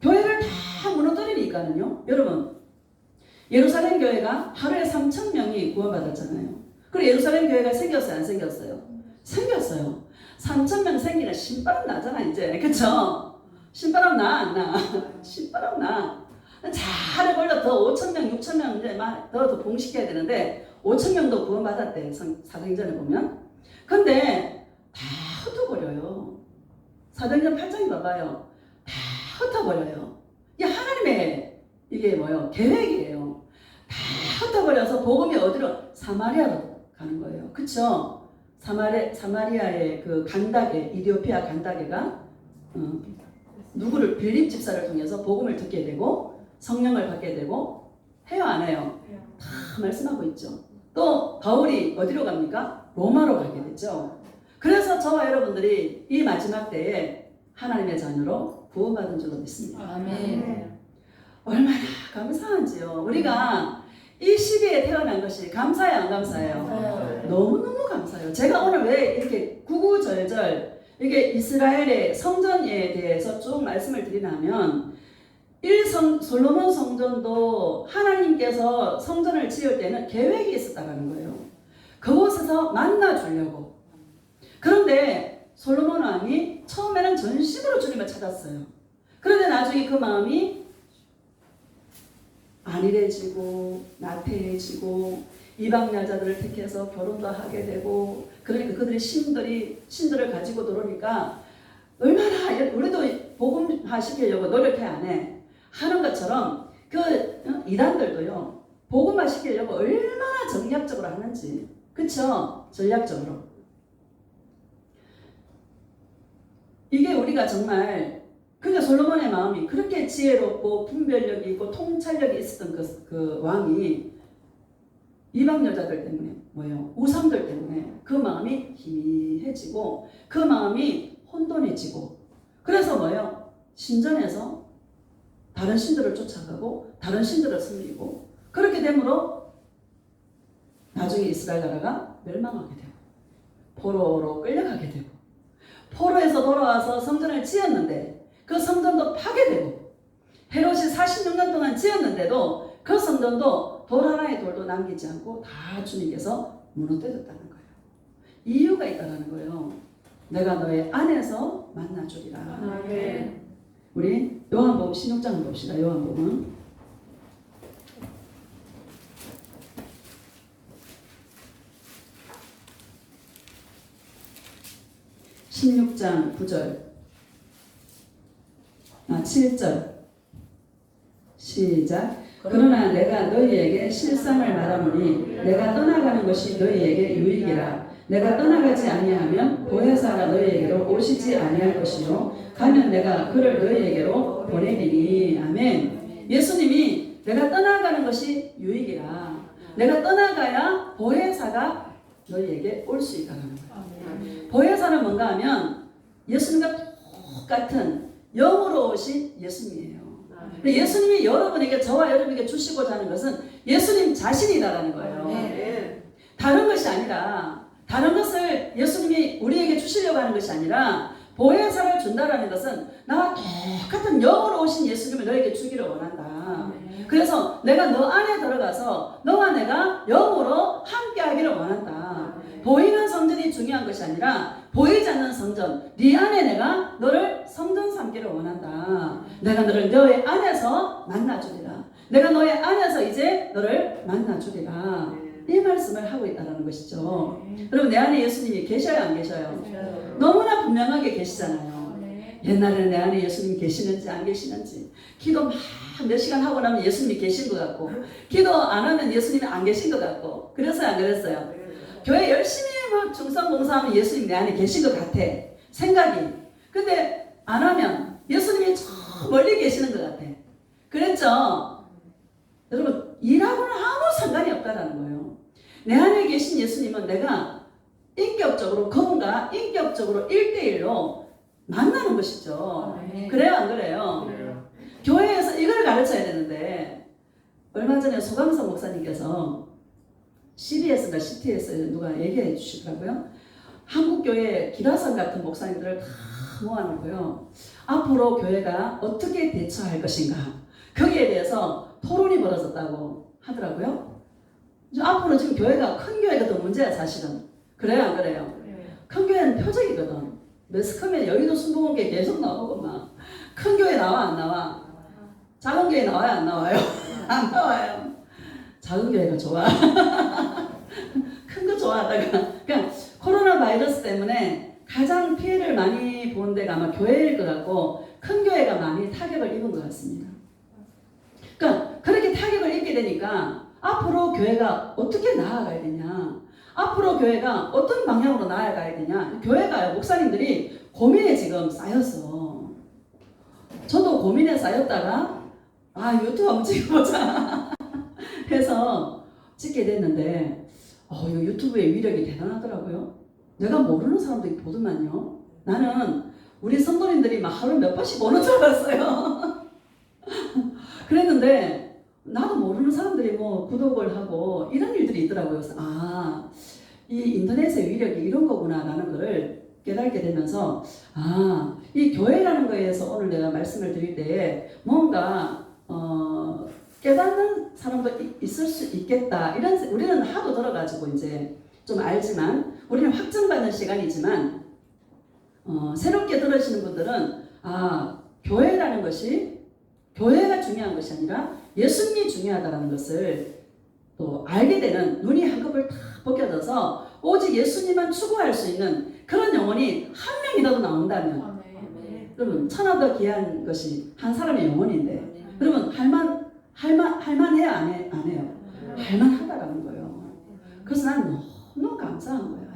교회를 다 무너뜨리니까는요. 여러분, 예루살렘 교회가 하루에 3천 명이 구원받았잖아요. 그리고 예루살렘 교회가 생겼어요? 안 생겼어요? 생겼어요. 3천 명 생기는 신바람 나잖아 이제. 그쵸? 신바람 나 안 나? 신바람 나. 잘 걸려 더 5천 명, 6천 명 이제 막 더 봉식해야 되는데 5천 명도 구원받았대. 사도행전에 보면. 근데 다 흩어버려요. 사도행전 8장에 봐봐요. 다 흩어버려요. 이게 하나님의 이게 뭐예요? 계획이에요. 다 흩어버려서 복음이 어디로? 사마리아로 가는 거예요. 그쵸? 사마리아의 그 간다게, 이디오피아 간다게가 누구를 빌립 집사를 통해서 복음을 듣게 되고 성령을 받게 되고 해요, 안 해요? 다 말씀하고 있죠. 또 바울이 어디로 갑니까? 로마로 가게 되죠. 그래서 저와 여러분들이 이 마지막 때에 하나님의 자녀로 구원받은 줄로 믿습니다. 아멘. 얼마나 감사한지요. 우리가 이 시대에 태어난 것이 감사해요, 안 감사해요? 너무너무 감사해요. 제가 오늘 왜 이렇게 구구절절 이게 이스라엘의 성전에 대해서 쭉 말씀을 드리냐면 솔로몬 성전도 하나님께서 성전을 지을 때는 계획이 있었다는 거예요. 그곳에서 만나 주려고. 그런데 솔로몬 왕이 처음에는 전심으로 주님을 찾았어요. 그런데 나중에 그 마음이 안일해지고 나태해지고 이방 여자들을 택해서 결혼도 하게 되고, 그러니까 그들의 신들을 가지고 들어오니까 얼마나 우리도 복음화 시키려고 노력해 안 해? 하는 것처럼 그 이단들도요 복음화 시키려고 얼마나 전략적으로 하는지. 그쵸? 전략적으로. 이게 우리가 정말, 그러니까 솔로몬의 마음이 그렇게 지혜롭고 분별력이 있고 통찰력이 있었던 그 왕이 이방 여자들 때문에 뭐예요? 우상들 때문에 그 마음이 희미해지고 그 마음이 혼돈해지고, 그래서 뭐예요? 신전에서 다른 신들을 쫓아가고 다른 신들을 섬기고, 그렇게 되므로 나중에 이스라엘 나라가 멸망하게 되고 포로로 끌려가게 되고, 포로에서 돌아와서 성전을 지었는데 그 성전도 파괴되고, 헤롯이 46년 동안 지었는데도 그 성전도 돌 하나의 돌도 남기지 않고 다 주님께서 무너뜨렸다는 거예요. 이유가 있다는 거예요. 내가 너의 안에서 만나주리라. 아멘. 우리 요한복음 16장을 봅시다. 요한복음 16장 9절 7절 시작. 그러나 내가 너희에게 실상을 말하노니 내가 떠나가는 것이 너희에게 유익이라. 내가 떠나가지 아니하면 보혜사가 너희에게로 오시지 아니할 것이요 가면 내가 그를 너희에게로 보내리니. 아멘. 예수님이 내가 떠나가는 것이 유익이라. 내가 떠나가야 보혜사가 너희에게 올 수 있다는 거예요. 아멘. 보혜사는 뭔가 하면 예수님과 똑같은 영으로 오신 예수님이에요. 근데 예수님이 여러분에게 저와 여러분에게 주시고자 하는 것은 예수님 자신이다라는 거예요. 네. 다른 것이 아니라 다른 것을 예수님이 우리에게 주시려고 하는 것이 아니라 보혜사를 준다라는 것은 나와 똑같은 영으로 오신 예수님을 너에게 주기를 원한다. 그래서 내가 너 안에 들어가서 너와 내가 영으로 함께하기를 원한다. 보이는 성전이 중요한 것이 아니라 보이지 않는 성전, 네 안에 내가 너를 성전 삼기를 원한다. 내가 너를 너의 안에서 만나주리라. 내가 너의 안에서 이제 너를 만나주리라. 이 말씀을 하고 있다는 것이죠. 여러분 내 안에 예수님이 계셔요 안 계셔요? 너무나 분명하게 계시잖아요. 옛날에는 내 안에 예수님이 계시는지 안 계시는지 기도 막 몇 시간 하고 나면 예수님이 계신 것 같고 기도 안 하면 예수님이 안 계신 것 같고 그랬어요 안 그랬어요? 교회 열심히 막 중성봉사하면 예수님이 내 안에 계신 것 같아 생각이. 근데 안 하면 예수님이 저 멀리 계시는 것 같아. 그랬죠? 여러분 일하고는 아무 상관이 없다라는 거예요. 내 안에 계신 예수님은 내가 인격적으로 그분과 인격적으로 1대1로 만나는 것이죠. 그래요 안 그래요? 교회에서 이걸 가르쳐야 되는데 얼마 전에 소강성 목사님께서 CBS인가 CT에서 누가 얘기해 주시더라고요. 한국교회 기라성 같은 목사님들을 다 모아놓고요. 앞으로 교회가 어떻게 대처할 것인가 거기에 대해서 토론이 벌어졌다고 하더라고요. 앞으로 지금 교회가 큰 교회가 더 문제야 사실은. 그래요 안 그래요? 큰 교회는 표적이거든. 매스컴에 여의도 순복음교회 계속 나오고 막 큰 교회 나와 안 나와? 작은 교회 나와요 안 나와요? 안 나와요. 작은 교회가 좋아. 큰 거 좋아하다가 그냥 코로나 바이러스 때문에 가장 피해를 많이 본 데가 아마 교회일 것 같고 큰 교회가 많이 타격을 입은 것 같습니다. 그러니까 그렇게 타격을 입게 되니까 앞으로 교회가 어떻게 나아가야 되냐, 앞으로 교회가 어떤 방향으로 나아가야 되냐, 교회가 목사님들이 고민에 지금 쌓였어. 저도 고민에 쌓였다가 유튜브 한번 찍어보자 해서 찍게 됐는데 이 유튜브의 위력이 대단하더라고요. 내가 모르는 사람들이 보더만요. 나는 우리 성도님들이 막 하루 몇 번씩 보는 줄 알았어요. 그랬는데 나도 모르는 사람들이 뭐 구독을 하고 이런 일들이 있더라고요. 그래서 이 인터넷의 위력이 이런 거구나 라는 거를 깨닫게 되면서 이 교회라는 거에서 오늘 내가 말씀을 드릴 때에 뭔가 깨닫는 사람도 있을 수 있겠다. 우리는 하도 들어가지고 이제 좀 알지만 우리는 확증받는 시간이지만 새롭게 들으시는 분들은 교회라는 것이 교회가 중요한 것이 아니라 예수님이 중요하다는 것을 또 알게 되는 눈이 한꺼번에 다 벗겨져서 오직 예수님만 추구할 수 있는 그런 영혼이 한 명이라도 나온다면 여러분 천하도 귀한 것이 한 사람의 영혼인데 여러분 할만해요 안 해요? 할만하다라는 거예요. 그래서 난 너무 감사한 거야.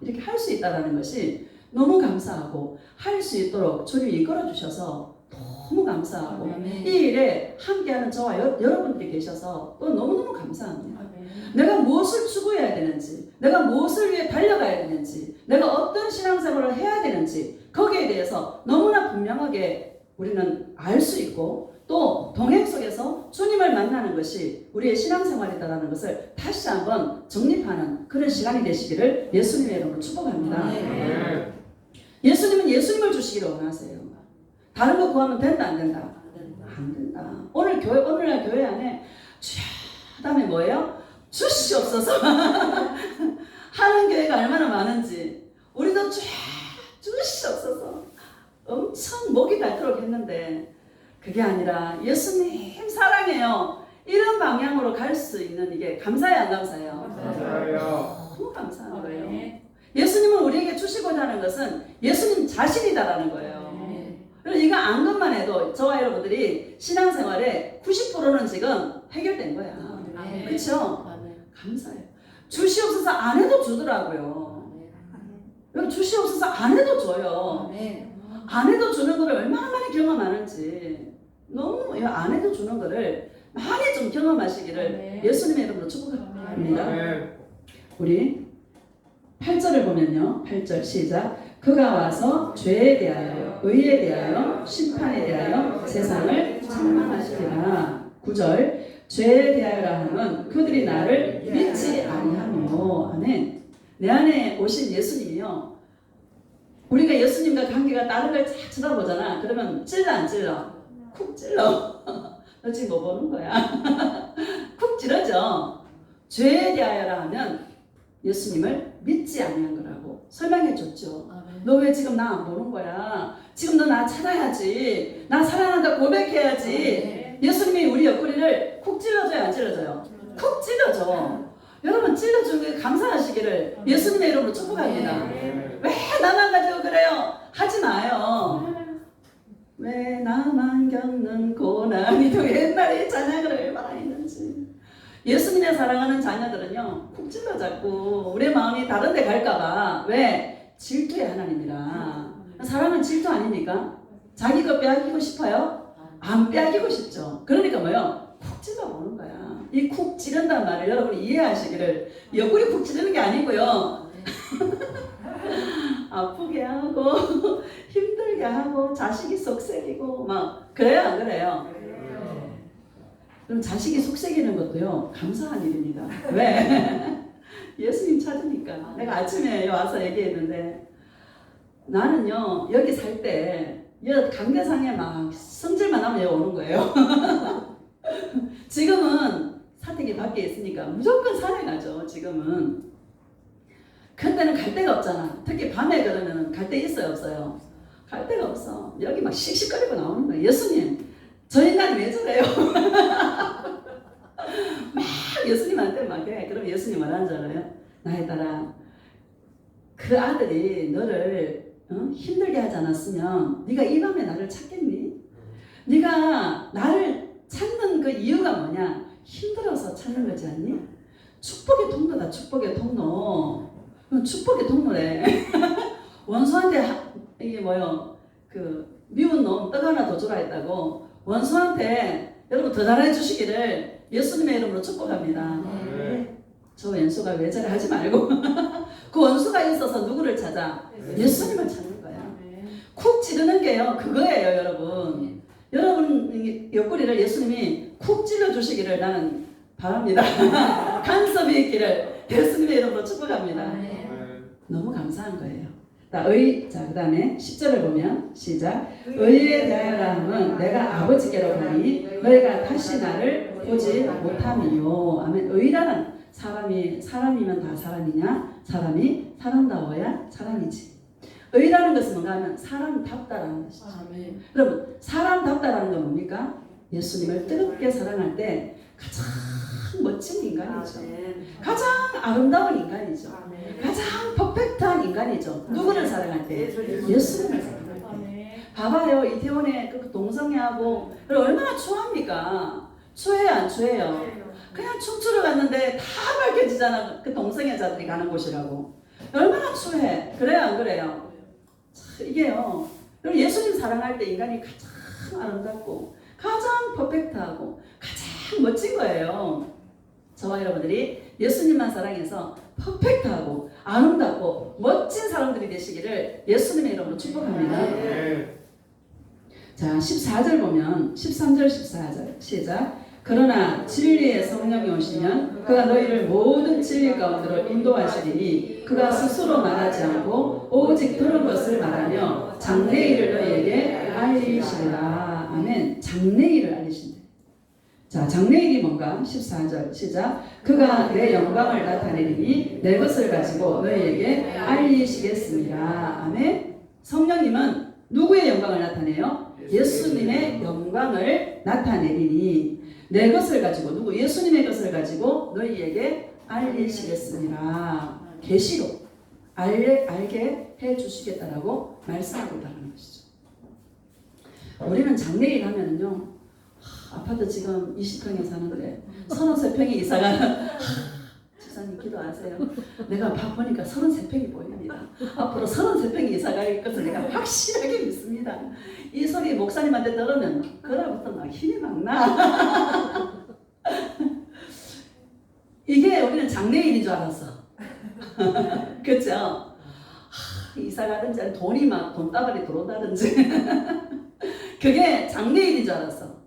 이렇게 할 수 있다라는 것이 너무 감사하고 할 수 있도록 주님이 이끌어 주셔서 너무 감사하고 이 일에 함께하는 저와 여러분들이 계셔서 또 너무너무 감사합니다. 내가 무엇을 추구해야 되는지, 내가 무엇을 위해 달려가야 되는지, 내가 어떤 신앙생활을 해야 되는지 거기에 대해서 너무나 분명하게 우리는 알 수 있고 또 동행 속에서 주님을 만나는 것이 우리의 신앙생활이다라는 것을 다시 한번 정립하는 그런 시간이 되시기를 예수님의 이름으로 축복합니다. 예수님은 예수님을 주시기를 원하세요. 다른 거 구하면 된다 안 된다? 안 된다. 오늘날 교회 안에 주여 다음에 뭐예요? 주시옵소서 하는 교회가 얼마나 많은지 우리도 주시옵소서 엄청 목이 닳도록 했는데 그게 아니라 예수님 사랑해요 이런 방향으로 갈 수 있는 이게 감사해요 안 감사해요? 감사해요. 너무 감사한 거예요. 예수님은 우리에게 주시고자 하는 것은 예수님 자신이다라는 거예요. 그래서 이거 안 것만 해도 저와 여러분들이 신앙생활의 90%는 지금 해결된 거야. 그렇죠? 감사해요. 주시옵소서 안 해도 주더라고요. 여러분 주시옵소서 안 해도 줘요. 안 해도 주는 거를 얼마나 많이 경험하는지 너무 안 해도 주는 거를 많이 좀 경험하시기를 네. 예수님의 이름으로 축복합니다. 네. 우리 8절을 보면요. 8절 시작. 그가 와서 죄에 대하여 의에 대하여 심판에 대하여 세상을 책망하시리라. 9절 죄에 대하여라 함은 그들이 나를 믿지 아니하며. 아멘. 내 안에 오신 예수님이요. 우리가 예수님과 관계가 다른 걸 쫙 쳐다보잖아. 그러면 찔러 안 찔러? 쿡 찔러. 너 지금 뭐 보는 거야? 쿡 찌르죠. 죄에 대하여라 하면 예수님을 믿지 아니한 거라고 설명해 줬죠. 너 왜 지금 나 안 보는 거야? 지금 너 나 찾아야지. 나 사랑한다 고백해야지. 예수님이 우리 옆구리를 쿡 찔러줘요, 안 찔러줘요? 쿡 찔러줘. 여러분 찔러준 게 감사하시기를 예수님의 이름으로 축복합니다. 왜 나만 가지고 그래요? 하지 마요. 왜 나만 겪는 고난이 또 옛날에 찬양을 얼마나 했는지. 예수님의 사랑하는 자녀들은요 쿡 찔러 잡고 우리 마음이 다른 데 갈까봐. 왜? 질투의 하나님이라. 사랑은 질투 아닙니까? 자기 거 빼앗기고 싶어요? 안 빼앗기고 싶죠. 그러니까 뭐요? 쿡 찔러 보는 거야. 이 쿡 찌른단 말을 여러분이 이해하시기를, 옆구리 쿡 찌르는 게 아니고요. 아프게 하고 힘들게 하고 자식이 속색이고 막 그래요, 안 그래요? 그럼 자식이 속색이는 것도요 감사한 일입니다. 왜? 예수님 찾으니까. 내가 아침에 와서 얘기했는데 나는요 여기 살 때 관계상에 막 성질만 하면 여기 오는 거예요. 지금은 사택이 밖에 있으니까 무조건 산에 가죠. 지금은. 그때는 갈 데가 없잖아. 특히 밤에 그러면 갈 데 있어요, 없어요? 갈 데가 없어. 여기 막 씩씩거리고 나오는 거예요. 예수님, 저 인간이 왜 저래요? 막 예수님한테 막 해. 그럼 예수님 뭐라는 줄 알아요? 나의 딸아, 그 아들이 너를 힘들게 하지 않았으면 네가 이 밤에 나를 찾겠니? 네가 나를 찾는 그 이유가 뭐냐? 힘들어서 찾는 거지 않니? 축복의 통로다, 축복의 통로. 축복의 통로래. 원수한테 이게 뭐요? 그 미운 놈 떡 하나 더 주라 했다고. 원수한테 여러분 더 잘해 주시기를 예수님의 이름으로 축복합니다. 저 원수가 왜 저래 하지 말고 그 원수가 있어서 누구를 찾아? 예수님을 찾는 거야. 쿡 찌르는 게요 그거예요, 여러분. 여러분 옆구리를 예수님이 쿡 찔러 주시기를 나는 바랍니다. 간섭이 있기를 예수님의 이름으로 축복합니다. 너무 감사한 거예요. 자, 그 다음에 10절을 보면 시작. 의에 대하여라 함은 내가 아버지께로 가니 너희가 다시 나를 보지 못함이요. 아멘. 의라는 사람이면 다 사람이냐? 사람이 사람다워야 사람이지. 의라는 것은 뭔가 하면 사람답다라는 것이죠. 여러분 사람답다라는 건 뭡니까? 예수님을 뜨겁게 사랑할 때 가장 멋진 인간이죠. 가장 아름다운 인간이죠. 가장 퍼펙트한 인간이죠. 누구를 사랑할 때? 예수님을 사랑할 때. 봐봐요. 이태원에 그 동성애하고 얼마나 추합니까? 추해요, 안 추해요? 그냥 춤추러 갔는데 다 밝혀지잖아. 그 동성애자들이 가는 곳이라고. 얼마나 추해? 그래요, 안 그래요? 참, 이게요. 예수님 사랑할 때 인간이 가장 아름답고 가장 퍼펙트하고 가장 멋진 거예요. 저와 여러분들이 예수님만 사랑해서 퍼펙트하고 아름답고 멋진 사람들이 되시기를 예수님의 이름으로 축복합니다. 자, 14절 보면 13절 14절 시작. 그러나 진리의 성령이 오시면 그가 너희를 모든 진리 가운데로 인도하시리니 그가 스스로 말하지 않고 오직 들은 것을 말하며 장래일을 너희에게 알리시리라. 아멘. 장래일을 알리신다. 자, 장래일이 뭔가? 14절 시작. 그가 내 영광을 나타내리니 내 것을 가지고 너희에게 알리시겠습니다. 아멘. 성령님은 누구의 영광을 나타내요? 예수님의 영광을 나타내리니 내 것을 가지고 누구? 예수님의 것을 가지고 너희에게 알리시겠습니다. 계시로 알게 해주시겠다라고 말씀하고 있다는 것이죠. 우리는 장래일 하면은요, 아파트 지금 20평에 사는데 33평에 이사가는 목사님 기도하세요. 내가 보니까 33평이 보입니다. 앞으로 33평이 이사 갈 것을 내가 확실하게 믿습니다. 이 소리 목사님한테 들으면 그날부터 막 힘이 막 나. 이게 우리는 장래일인 줄 알았어. 그렇죠? 이사 가든지 아니면 돈이 막 돈다발이 들어온다든지 그게 장래일인 줄 알았어.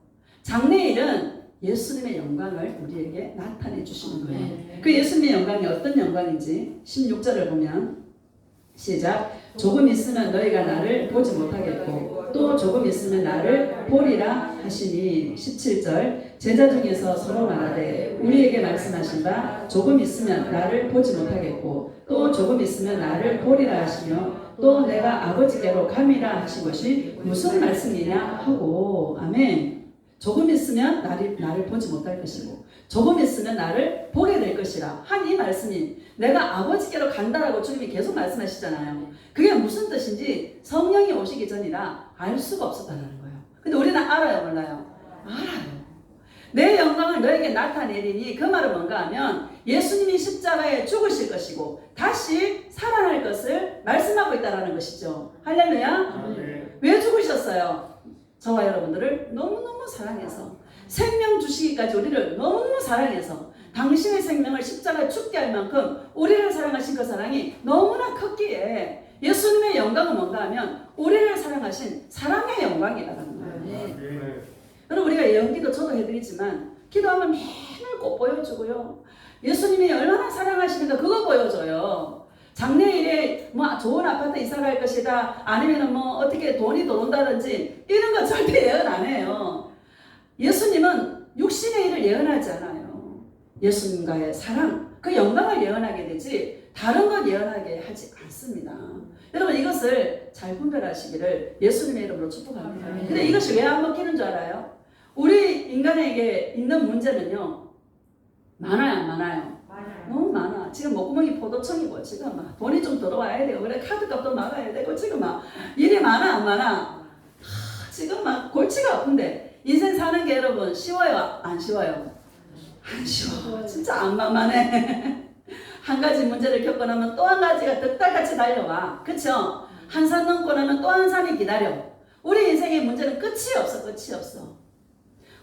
장래일은 예수님의 영광을 우리에게 나타내 주시는 거예요. 그 예수님의 영광이 어떤 영광인지 16절을 보면 시작. 조금 있으면 너희가 나를 보지 못하겠고 또 조금 있으면 나를 보리라 하시니 17절. 제자 중에서 서로 말하되 우리에게 말씀하신 바 조금 있으면 나를 보지 못하겠고 또 조금 있으면 나를 보리라 하시며 또 내가 아버지께로 감이라 하신 것이 무슨 말씀이냐 하고. 아멘. 조금 있으면 나를 보지 못할 것이고 조금 있으면 나를 보게 될 것이라 한 이 말씀이 내가 아버지께로 간다라고 주님이 계속 말씀하시잖아요. 그게 무슨 뜻인지 성령이 오시기 전이라 알 수가 없었다는 거예요. 근데 우리는 알아요, 몰라요? 알아요. 내 영광을 너에게 나타내리니 그 말은 뭔가 하면 예수님이 십자가에 죽으실 것이고 다시 살아날 것을 말씀하고 있다는 것이죠. 할렐루야. 왜 죽으셨어요? 저와 여러분들을 너무너무 사랑해서 생명 주시기까지 우리를 너무너무 사랑해서 당신의 생명을 십자가에 죽게 할 만큼 우리를 사랑하신 그 사랑이 너무나 컸기에 예수님의 영광은 뭔가 하면 우리를 사랑하신 사랑의 영광이라는 거예요. 그럼 우리가 연기도 저도 해드리지만 기도하면 맨날 꼭 보여주고요. 예수님이 얼마나 사랑하시는가 그거 보여줘요. 장래일에 뭐 좋은 아파트 이사 갈 것이다 아니면 뭐 어떻게 돈이 들어온다든지 이런 거 절대 예언 안 해요. 예수님은 육신의 일을 예언하지 않아요. 예수님과의 사랑 그 영광을 예언하게 되지 다른 건 예언하게 하지 않습니다. 여러분 이것을 잘 분별하시기를 예수님의 이름으로 축복합니다. 근데 이것이 왜 안 먹히는 줄 알아요? 우리 인간에게 있는 문제는요 많아요 안 많아요? 너무 많아. 지금 목구멍이 포도청이고 지금 막 돈이 좀 들어와야 되고 그래 카드값도 나가야 되고 지금 막 일이 많아 안 많아? 지금 막 골치가 아픈데 인생 사는 게 여러분 쉬워요 안 쉬워요? 안 쉬워. 진짜 안 만만해. 한 가지 문제를 겪고 나면 또 한 가지가 득달같이 달려와. 그쵸? 한 산 넘고 나면 또 한 산이 기다려. 우리 인생의 문제는 끝이 없어. 끝이 없어.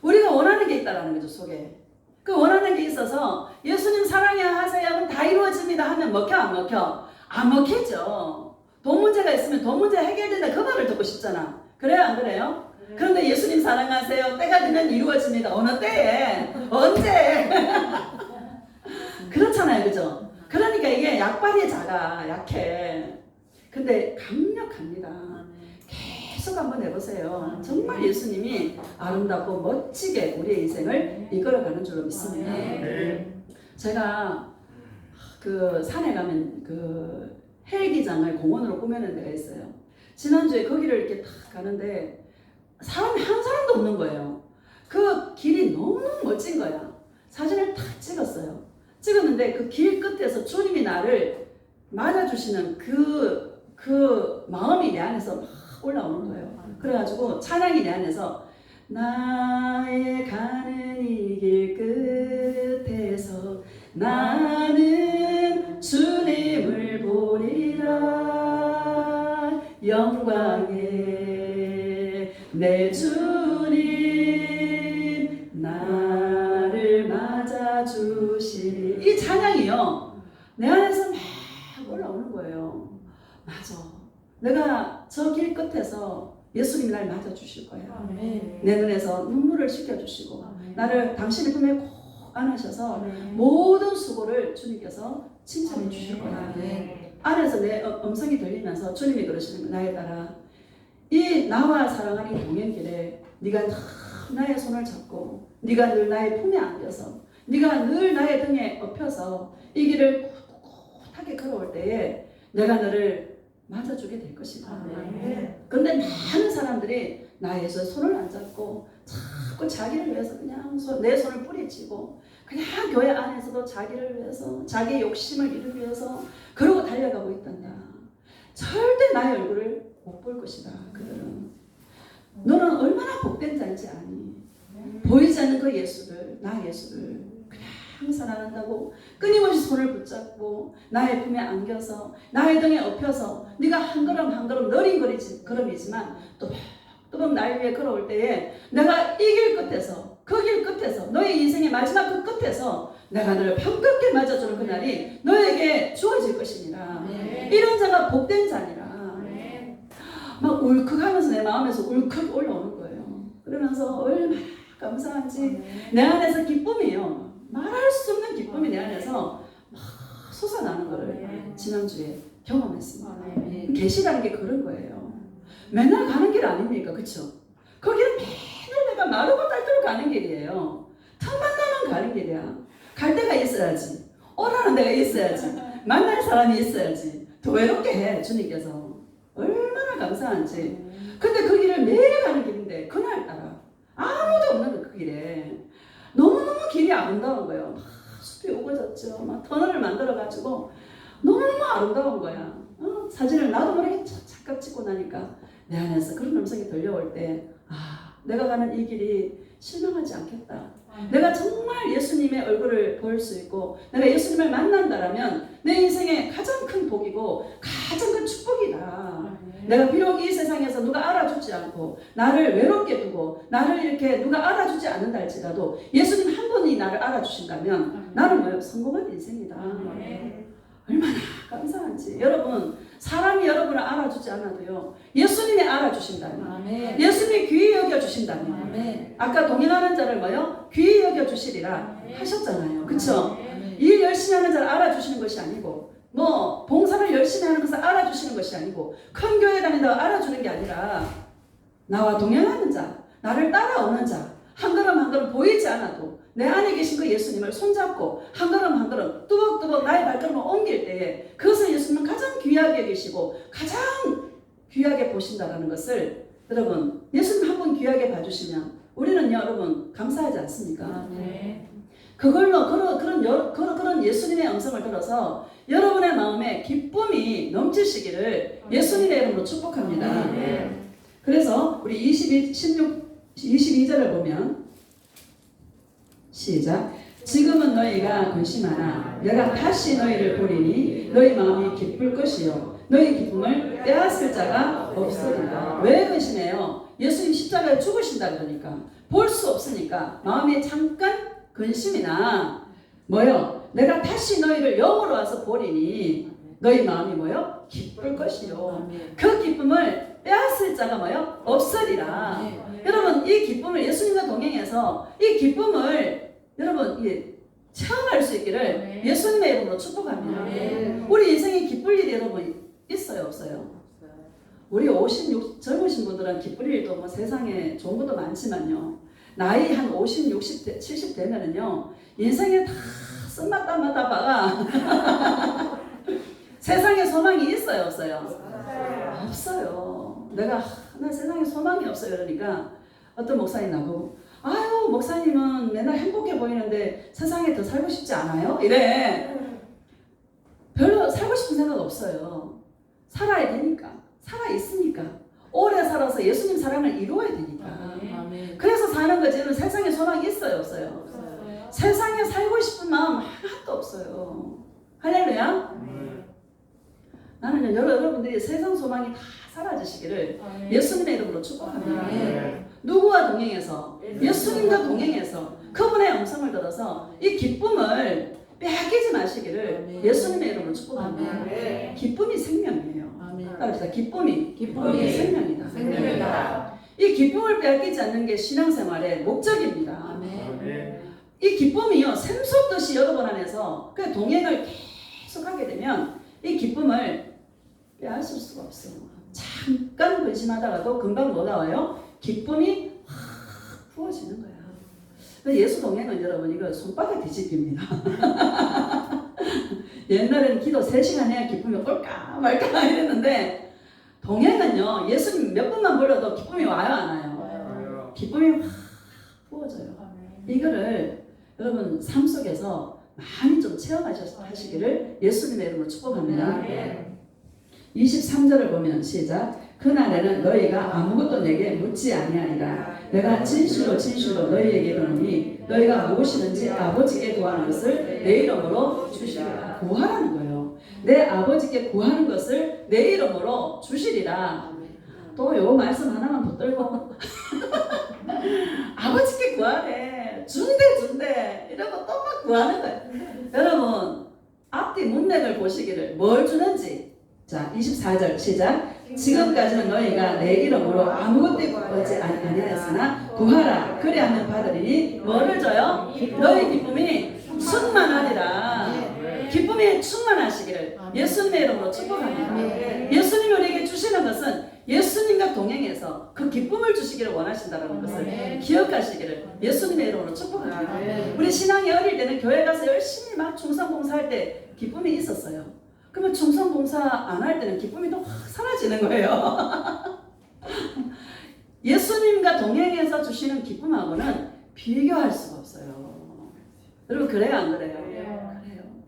우리가 원하는 게 있다라는 거죠 속에. 그 원하는 게 있어서 예수님 사랑해 하세요 그럼 다 이루어집니다 하면 먹혀 안 먹혀? 안 먹히죠. 돈 문제가 있으면 돈 문제 해결된다 그 말을 듣고 싶잖아. 그래요 안 그래요? 그런데 예수님 사랑하세요 때가 되면 이루어집니다. 어느 때에? 언제? 그렇잖아요 그죠? 그러니까 이게 약발이 작아 약해. 근데 강력합니다. 계속 한번 해보세요. 정말 예수님이 아름답고 멋지게 우리의 인생을 이끌어가는 줄로 믿습니다. 제가 그 산에 가면 그 헬기장을 공원으로 꾸며놓은 데가 있어요. 지난주에 거기를 이렇게 탁 가는데 사람이 한 사람도 없는 거예요. 그 길이 너무 멋진 거야. 사진을 탁 찍었어요. 찍었는데 그 길 끝에서 주님이 나를 맞아주시는 그 마음이 내 안에서 막 올라오는 거예요. 그래가지고 찬양이 내 안에서 나의 가는 이 길 끝에서 나는 주님을 보리라 영광의 내 주님 나를 맞아주시니 이 찬양이요 내 안에서 막 올라오는 거예요. 맞아. 내가 저 길 끝에서 예수님이 날 맞아주실 거야. 내 눈에서 눈물을 씻겨주시고 나를 당신의 품에 꼭 안으셔서 모든 수고를 주님께서 칭찬해 주실 거야. 안에서 내 음성이 들리면서 주님이 그러시는 거야. 나의 딸아 이 나와 사랑하는 동행길에 네가 나의 손을 잡고 네가 늘 나의 품에 안겨서 네가 늘 나의 등에 엎혀서 이 길을 꿋꿋하게 걸어올 때에 내가 너를 맞아주게 될 것이다. 그런데 많은 사람들이 나에서 손을 안 잡고 자꾸 자기를 위해서 그냥 내 손을 뿌리치고 그냥 교회 안에서도 자기를 위해서 자기의 욕심을 이루기 위해서 그러고 달려가고 있단다. 절대 나의 얼굴을 못 볼 것이다. 그들은 너는 얼마나 복된 자인지 아니? 보이지 않는 그 예수를 나 예수를 그냥 사랑한다고 끊임없이 손을 붙잡고 나의 품에 안겨서 나의 등에 업혀서 네가 한 걸음 한 걸음 느린 걸음이지만 또박또박 나를 위해 걸어올 때에 내가 이 길 끝에서 그 길 끝에서 너의 인생의 마지막 그 끝에서 내가 너를 반갑게 맞아주는 그날이 너에게 주어질 것이니라. 이런 자가 복된 자니라. 막 울컥하면서 내 마음에서 울컥 올라오는 거예요. 그러면서 얼마나 감사한지 내 안에서 기쁨이요. 말할 수 없는 기쁨이 내 안에서 막 솟아나는 거를 지난주에 경험했습니다. 계시라는 게 그런 거예요. 맨날 가는 길 아닙니까? 그쵸? 거기는 맨날 내가 마르고 딸도록 가는 길이에요. 틈만 나면 가는 길이야. 갈 데가 있어야지. 오라는 데가 있어야지. 만날 사람이 있어야지. 더 외롭게 해 주님께서. 얼마나 감사한지. 근데 그 길을 매일 가는 길인데 그날따라 아무도 없는 그 길에 너무너무 길이 아름다운 거예요. 막 숲이 우거졌죠. 막 터널을 만들어가지고 너무너무 아름다운 거야. 사진을 나도 모르게 착각 찍고 나니까 내 안에서 그런 음성이 들려올 때 내가 가는 이 길이 실망하지 않겠다. 내가 정말 예수님의 얼굴을 볼 수 있고 내가 예수님을 만난다라면 내 인생의 가장 큰 복이고 가장 큰 축복이다. 내가 비록 이 세상에서 누가 알아주지 않고 나를 외롭게 두고 나를 이렇게 누가 알아주지 않는다 할지라도 예수님 한 분이 나를 알아주신다면 나는 뭐예요? 성공한 인생이다. 얼마나 감사한지. 여러분, 사람이 여러분을 알아주지 않아도요, 예수님이 알아주신다면, 예수님이 귀히 여겨주신다면, 아까 동행하는 자를 뭐요? 귀히 여겨주시리라 하셨잖아요. 그쵸? 일 열심히 하는 자를 알아주시는 것이 아니고, 뭐 봉사를 열심히 하는 것을 알아주시는 것이 아니고, 큰 교회 다닌다고 알아주는 게 아니라 나와 동행하는 자, 나를 따라오는 자, 한 걸음 한 걸음 보이지 않아도 내 안에 계신 그 예수님을 손잡고 한 걸음 한 걸음 뚜벅뚜벅 나의 발걸음을 옮길 때에 그것을 예수님은 가장 귀하게 계시고 가장 귀하게 보신다는 것을 여러분, 예수님 한 번 귀하게 봐주시면 우리는 여러분 감사하지 않습니까? 그걸로 그런 예수님의 음성을 들어서 여러분의 마음에 기쁨이 넘치시기를 예수님의 이름으로 축복합니다. 그래서 우리 22절을 보면 시작. 지금은 너희가 근심하나 내가 다시 너희를 보리니 너희 마음이 기쁠 것이요 너희 기쁨을 빼앗을 자가 없으리라. 왜 근심해요? 예수님 십자가에 죽으신다 그러니까 볼 수 없으니까 마음에 잠깐 근심이나 뭐요? 내가 다시 너희를 영으로 와서 보리니 너희 마음이 뭐요? 기쁠 것이요 그 기쁨을 빼앗을 자가 뭐요? 없으리라. 여러분, 이 기쁨을 예수님과 동행해서 이 기쁨을 여러분 체험할 수 있기를 예수님의 이름으로 축복합니다. 우리 인생에 기쁠 일이 여러분 있어요, 없어요? 우리 젊으신 분들은 기쁠 일도 뭐 세상에 좋은 것도 많지만요, 나이 한 50, 60, 70 되면은요 인생에 다 쓴맛 땀마다 봐가 세상에 소망이 있어요, 없어요? 없어요. 내가 나 세상에 소망이 없어요 그러니까 어떤 목사님 나보고 아유 목사님은 맨날 행복해 보이는데 세상에 더 살고 싶지 않아요? 이래. 별로 살고 싶은 생각 없어요. 살아야 되니까. 살아있으니까. 오래 살아서 예수님 사랑을 이루어야 되니까. 그래서 사는 거지. 세상에 소망이 있어요, 없어요? 세상에 살고 싶은 마음 하나도 없어요. 할렐루야. 나는 여러분들이 세상 소망이 다 사라지시기를 예수님의 이름으로 축복합니다. 누구와 동행해서? 예수님과 동행해서 그분의 음성을 들어서 이 기쁨을 빼앗기지 마시기를 예수님의 이름으로 축복합니다. 기쁨이 생명이에요. 따라합시다. 기쁨이 생명이다. 이 기쁨을 빼앗기지 않는 게 신앙생활의 목적입니다. 이 기쁨이요 샘솟듯이 여러분 안에서 그 동행을 계속하게 되면 이 기쁨을 빼앗을 수가 없어요. 잠깐 근심하다가도 금방 뭐 나와요? 기쁨이 확 부어지는 거야. 예수 동행은 여러분 이거 손바닥 뒤집힙니다. 옛날에는 기도 3시간 해야 기쁨이 올까 말까 이랬는데 동행은요 예수님 몇 번만 불러도 기쁨이 와요 안 와요? 기쁨이 확 부어져요. 이거를 여러분 삶 속에서 많이 좀 체험하시기를 예수님의 이름으로 축복합니다. 23절을 보면 시작. 그날에는 너희가 아무것도 내게 묻지 아니하리라. 내가 진실로 진실로 너희에게 이르노니 너희가 무엇이든지 아버지께 구하는 것을 내 이름으로 주시리라. 구하라는 거예요. 내 아버지께 구하는 것을 내 이름으로 주시리라. 또 요 말씀 하나만 붙들고 아버지께 구하래. 준대 이러고 또 막 구하는 거예요. 여러분 앞뒤 문맥을 보시기를 뭘 주는지. 자 24절 시작. 지금까지는 너희가 내 이름으로 아무것도 구하지 아니하였으나 구하라 그리하면 받으리니 뭐를 줘요? 너희 기쁨이 충만하리라. 기쁨이 충만하시기를 예수님의 이름으로 축복합니다. 예수님이 우리에게 주시는 것은 예수님과 동행해서 그 기쁨을 주시기를 원하신다는 것을 기억하시기를 예수님의 이름으로 축복합니다. 우리 신앙이 어릴 때는 교회 가서 열심히 막 충성봉사할 때 기쁨이 있었어요. 그러면 충성봉사 안 할 때는 기쁨이 또 확 사라지는 거예요. 예수님과 동행해서 주시는 기쁨하고는 비교할 수가 없어요. 여러분 그래요 안 그래요? 그래요.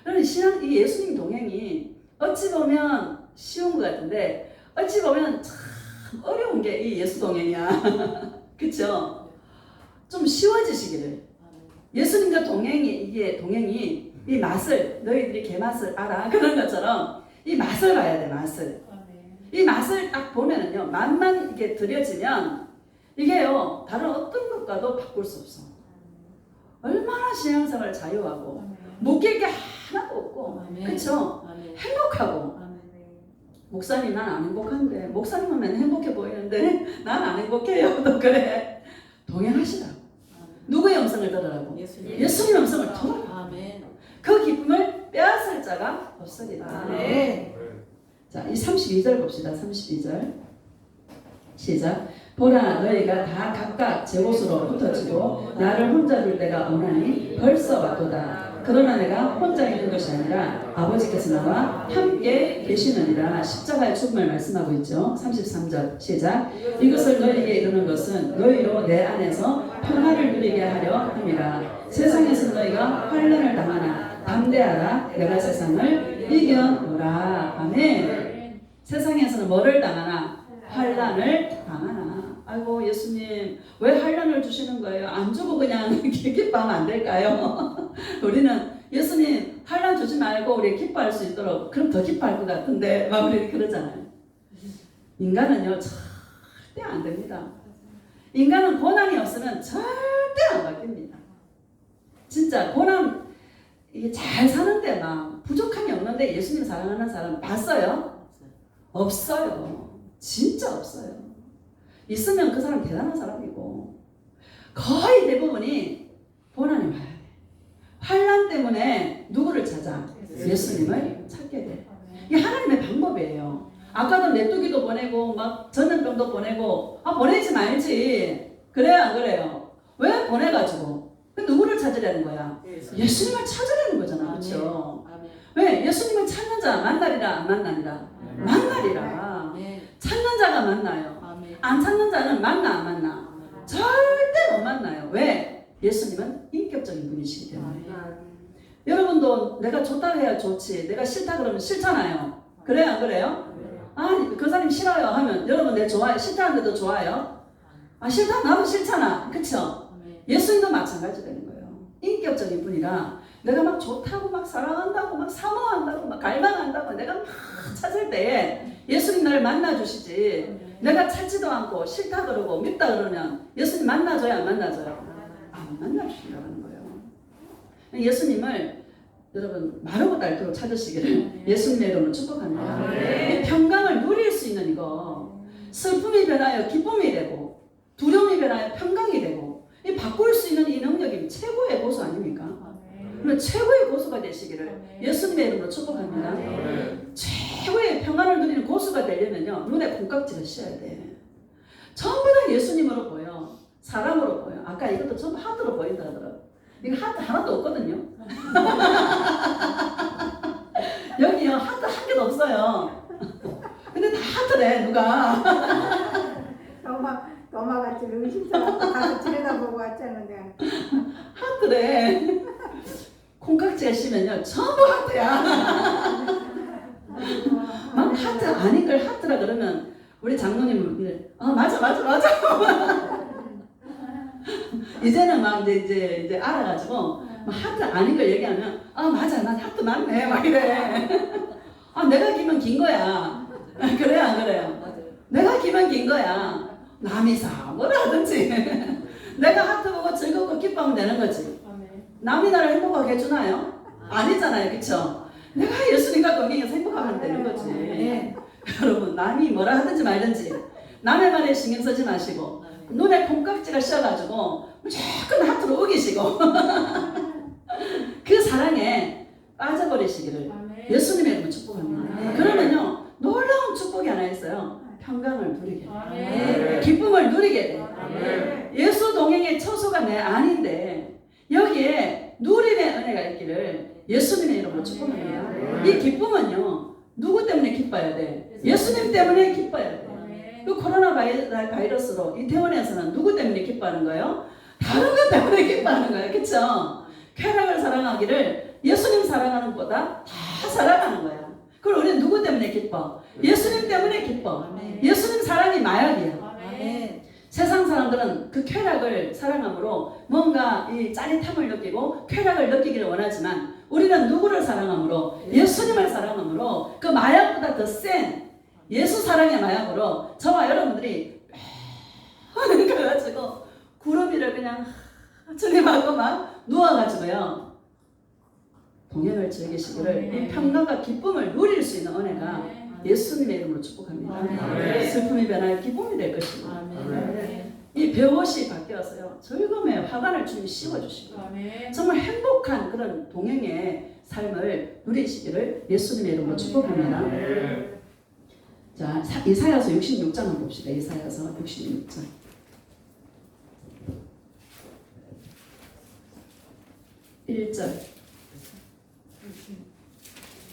여러분 신앙 이 예수님 동행이 어찌 보면 쉬운 것 같은데 어찌 보면 참 어려운 게 이 예수 동행이야. 그렇죠? 좀 쉬워지시기를. 예수님과 동행이 이 맛을 너희들이 개맛을 알아 그런 것처럼 이 맛을 봐야 돼. 맛을. 이 맛을 딱 보면은요 맛만 이렇게 들여지면 이게요 다른 어떤 것과도 바꿀 수 없어. 얼마나 신앙생활 자유하고 묶일 게 하나도 없고 그렇죠? 행복하고. 목사님 난 안 행복한데 목사님은 맨날 행복해 보이는데 난 안 행복해요. 또 그래. 동행하시라고. 누구의 음성을 들으라고? 예수님의 음성을 들어라. 그 기쁨을 빼앗을 자가 없으리라. 자, 이 32절 봅시다. 32절 시작. 보라 너희가 다 각각 제 곳으로 흩어지고 나를 혼자 둘 때가 오나니 벌써 왔도다. 그러나 내가 혼자 있는 것이 아니라 아버지께서 나와 함께 계시느니라. 십자가의 죽음을 말씀하고 있죠. 33절 시작. 이것을 너희에게 이루는 것은 너희로 내 안에서 평안을 누리게 하려 함이라. 세상에서 너희가 환난을 당하나 담대하라. 내가 세상을 이겨노라. 아멘. 세상에서는 뭐를 당하나? 환난을 당하나. 아이고 예수님 왜 환난을 주시는 거예요? 안 주고 그냥 기뻐하면 안 될까요? 우리는 예수님 환난 주지 말고 우리 기뻐할 수 있도록 그럼 더 기뻐할 것 같은데 막 우리 그러잖아요. 인간은요 절대 안 됩니다. 인간은 고난이 없으면 절대 안 바뀝니다. 진짜 고난 이게 잘 사는데 막 부족함이 없는데 예수님 사랑하는 사람 봤어요? 없어요. 진짜 없어요. 있으면 그 사람 대단한 사람이고 거의 대부분이 고난이 와야 돼. 환난 때문에 누구를 찾아? 예수님을 찾게 돼. 이게 하나님의 방법이에요. 아까도 메뚜기도 보내고 막 전염병도 보내고 보내지 말지. 그래요 안 그래요? 왜 보내가지고? 누구를 찾으려는 거야? 예수님을 찾으려는 거잖아. 그렇죠? 왜? 예수님을 찾는 자 만나리라 안 만나리라? 만나리라. 찾는 자가 만나요. 안 찾는 자는 만나 안 만나? 절대 못 만나요. 왜? 예수님은 인격적인 분이시기 때문에. 여러분도 내가 좋다고 해야 좋지 내가 싫다 그러면 싫잖아요. 그래요 안 그래요? 그 사람이 싫어요 하면 여러분 내 좋아요 싫다는데도 좋아요? 싫다 나도 싫잖아. 그쵸? 예수님도 마찬가지 되는 거예요. 인격적인 분이라 내가 막 좋다고 막 사랑한다고 막 사모한다고 막 갈망한다고 내가 막 찾을 때에 예수님 나를 만나주시지 내가 찾지도 않고 싫다 그러고 밉다 그러면 예수님 만나줘요 안 만나줘요? 안 만나주신다는 거예요. 예수님을 여러분 마르고 닳도록 찾으시기를 예수님의 이름으로 축복합니다. 평강을 누릴 수 있는 이거 슬픔이 변하여 기쁨이 되고 두려움이 변하여 평강이 되고 이 바꿀 수 있는 이 능력이 최고의 고수 아닙니까? 그러면 최고의 고수가 되시기를 예수님의 이름으로 축복합니다. 최고의 평안을 누리는 고수가 되려면요 눈에 콩깍지를 씌워야 돼. 전부 다 예수님으로 보여. 사람으로 보여. 아까 이것도 전부 하트로 보인다 하더라고. 이거 하트 하나도 없거든요. 여기요 하트 한 개도 없어요. 근데 다 하트래 누가. 도마같이 의심스럽고 가서 들여다보고 왔잖아 내가. 하트래. 콩깍지가 씌면요 전부 하트야. 막 하트 아닌 걸 하트라 그러면 우리 장로님은 맞아 막 이제 알아가지고 막 하트 아닌 걸 얘기하면 아 맞아 난 하트 맞네 막 이래. 아 내가 기면 긴 거야. 그래요 안 그래요? 맞아요. 내가 기면 긴 거야. 남이 뭐라 하든지 내가 하트 보고 즐겁고 기뻐하면 되는 거지. 아멘. 남이 나를 행복하게 해주나요? 아니잖아요, 그쵸? 내가 예수님과 동행해서 행복하면 되는 거지. 네. 여러분 남이 뭐라 하든지 말든지 남의 말에 신경 쓰지 마시고 눈에 콩깍지가 씌어가지고 무조건 하트로 우기시고 그 사랑에 빠져버리시기를 아멘. 예수님의 이름으로 축복합니다. 아멘. 그러면요 놀라운 축복이 하나 있어요. 평강을 누리게 돼요. 아멘. 기쁨을 누리게 돼요. 아멘. 예수 동행의 처소가 내 안인데 여기에 누림의 은혜가 있기를 예수님의 이름으로 축복합니다. 아멘. 이 기쁨은요 누구 때문에 기뻐야 돼? 예수님 때문에 기뻐야 돼. 아멘. 그 코로나 바이러스로 이태원에서는 누구 때문에 기뻐하는 거예요? 다른 것 때문에 기뻐하는 거예요. 그쵸? 쾌락을 사랑하기를 예수님 사랑하는 것보다 다 사랑하는 거야. 그럼 우리는 누구 때문에 기뻐? 예수님 때문에 기뻐. 아멘. 예수님 사랑이 마약이야. 아멘. 세상 사람들은 그 쾌락을 사랑함으로 뭔가 이 짜릿함을 느끼고 쾌락을 느끼기를 원하지만 우리는 누구를 사랑함으로? 예수님을 사랑함으로 그 마약보다 더 센 예수 사랑의 마약으로 저와 여러분들이 그래가지고 구름 위를 그냥 주님하고 막 누워가지고요 동행을 즐기시기를 이 평강과 기쁨을 누릴 수 있는 은혜가 예수님의 이름으로 축복합니다. 아멘. 슬픔이 변할 기쁨이 될 것이고 아멘. 이 배옷이 바뀌어서요 즐거움에 화관을 주님 씌워주시고 아멘. 정말 행복한 그런 동행의 삶을 누리시기를 예수님의 이름으로 축복합니다. 자, 이사야서 66장 한번 봅시다. 이사야서 66장 1절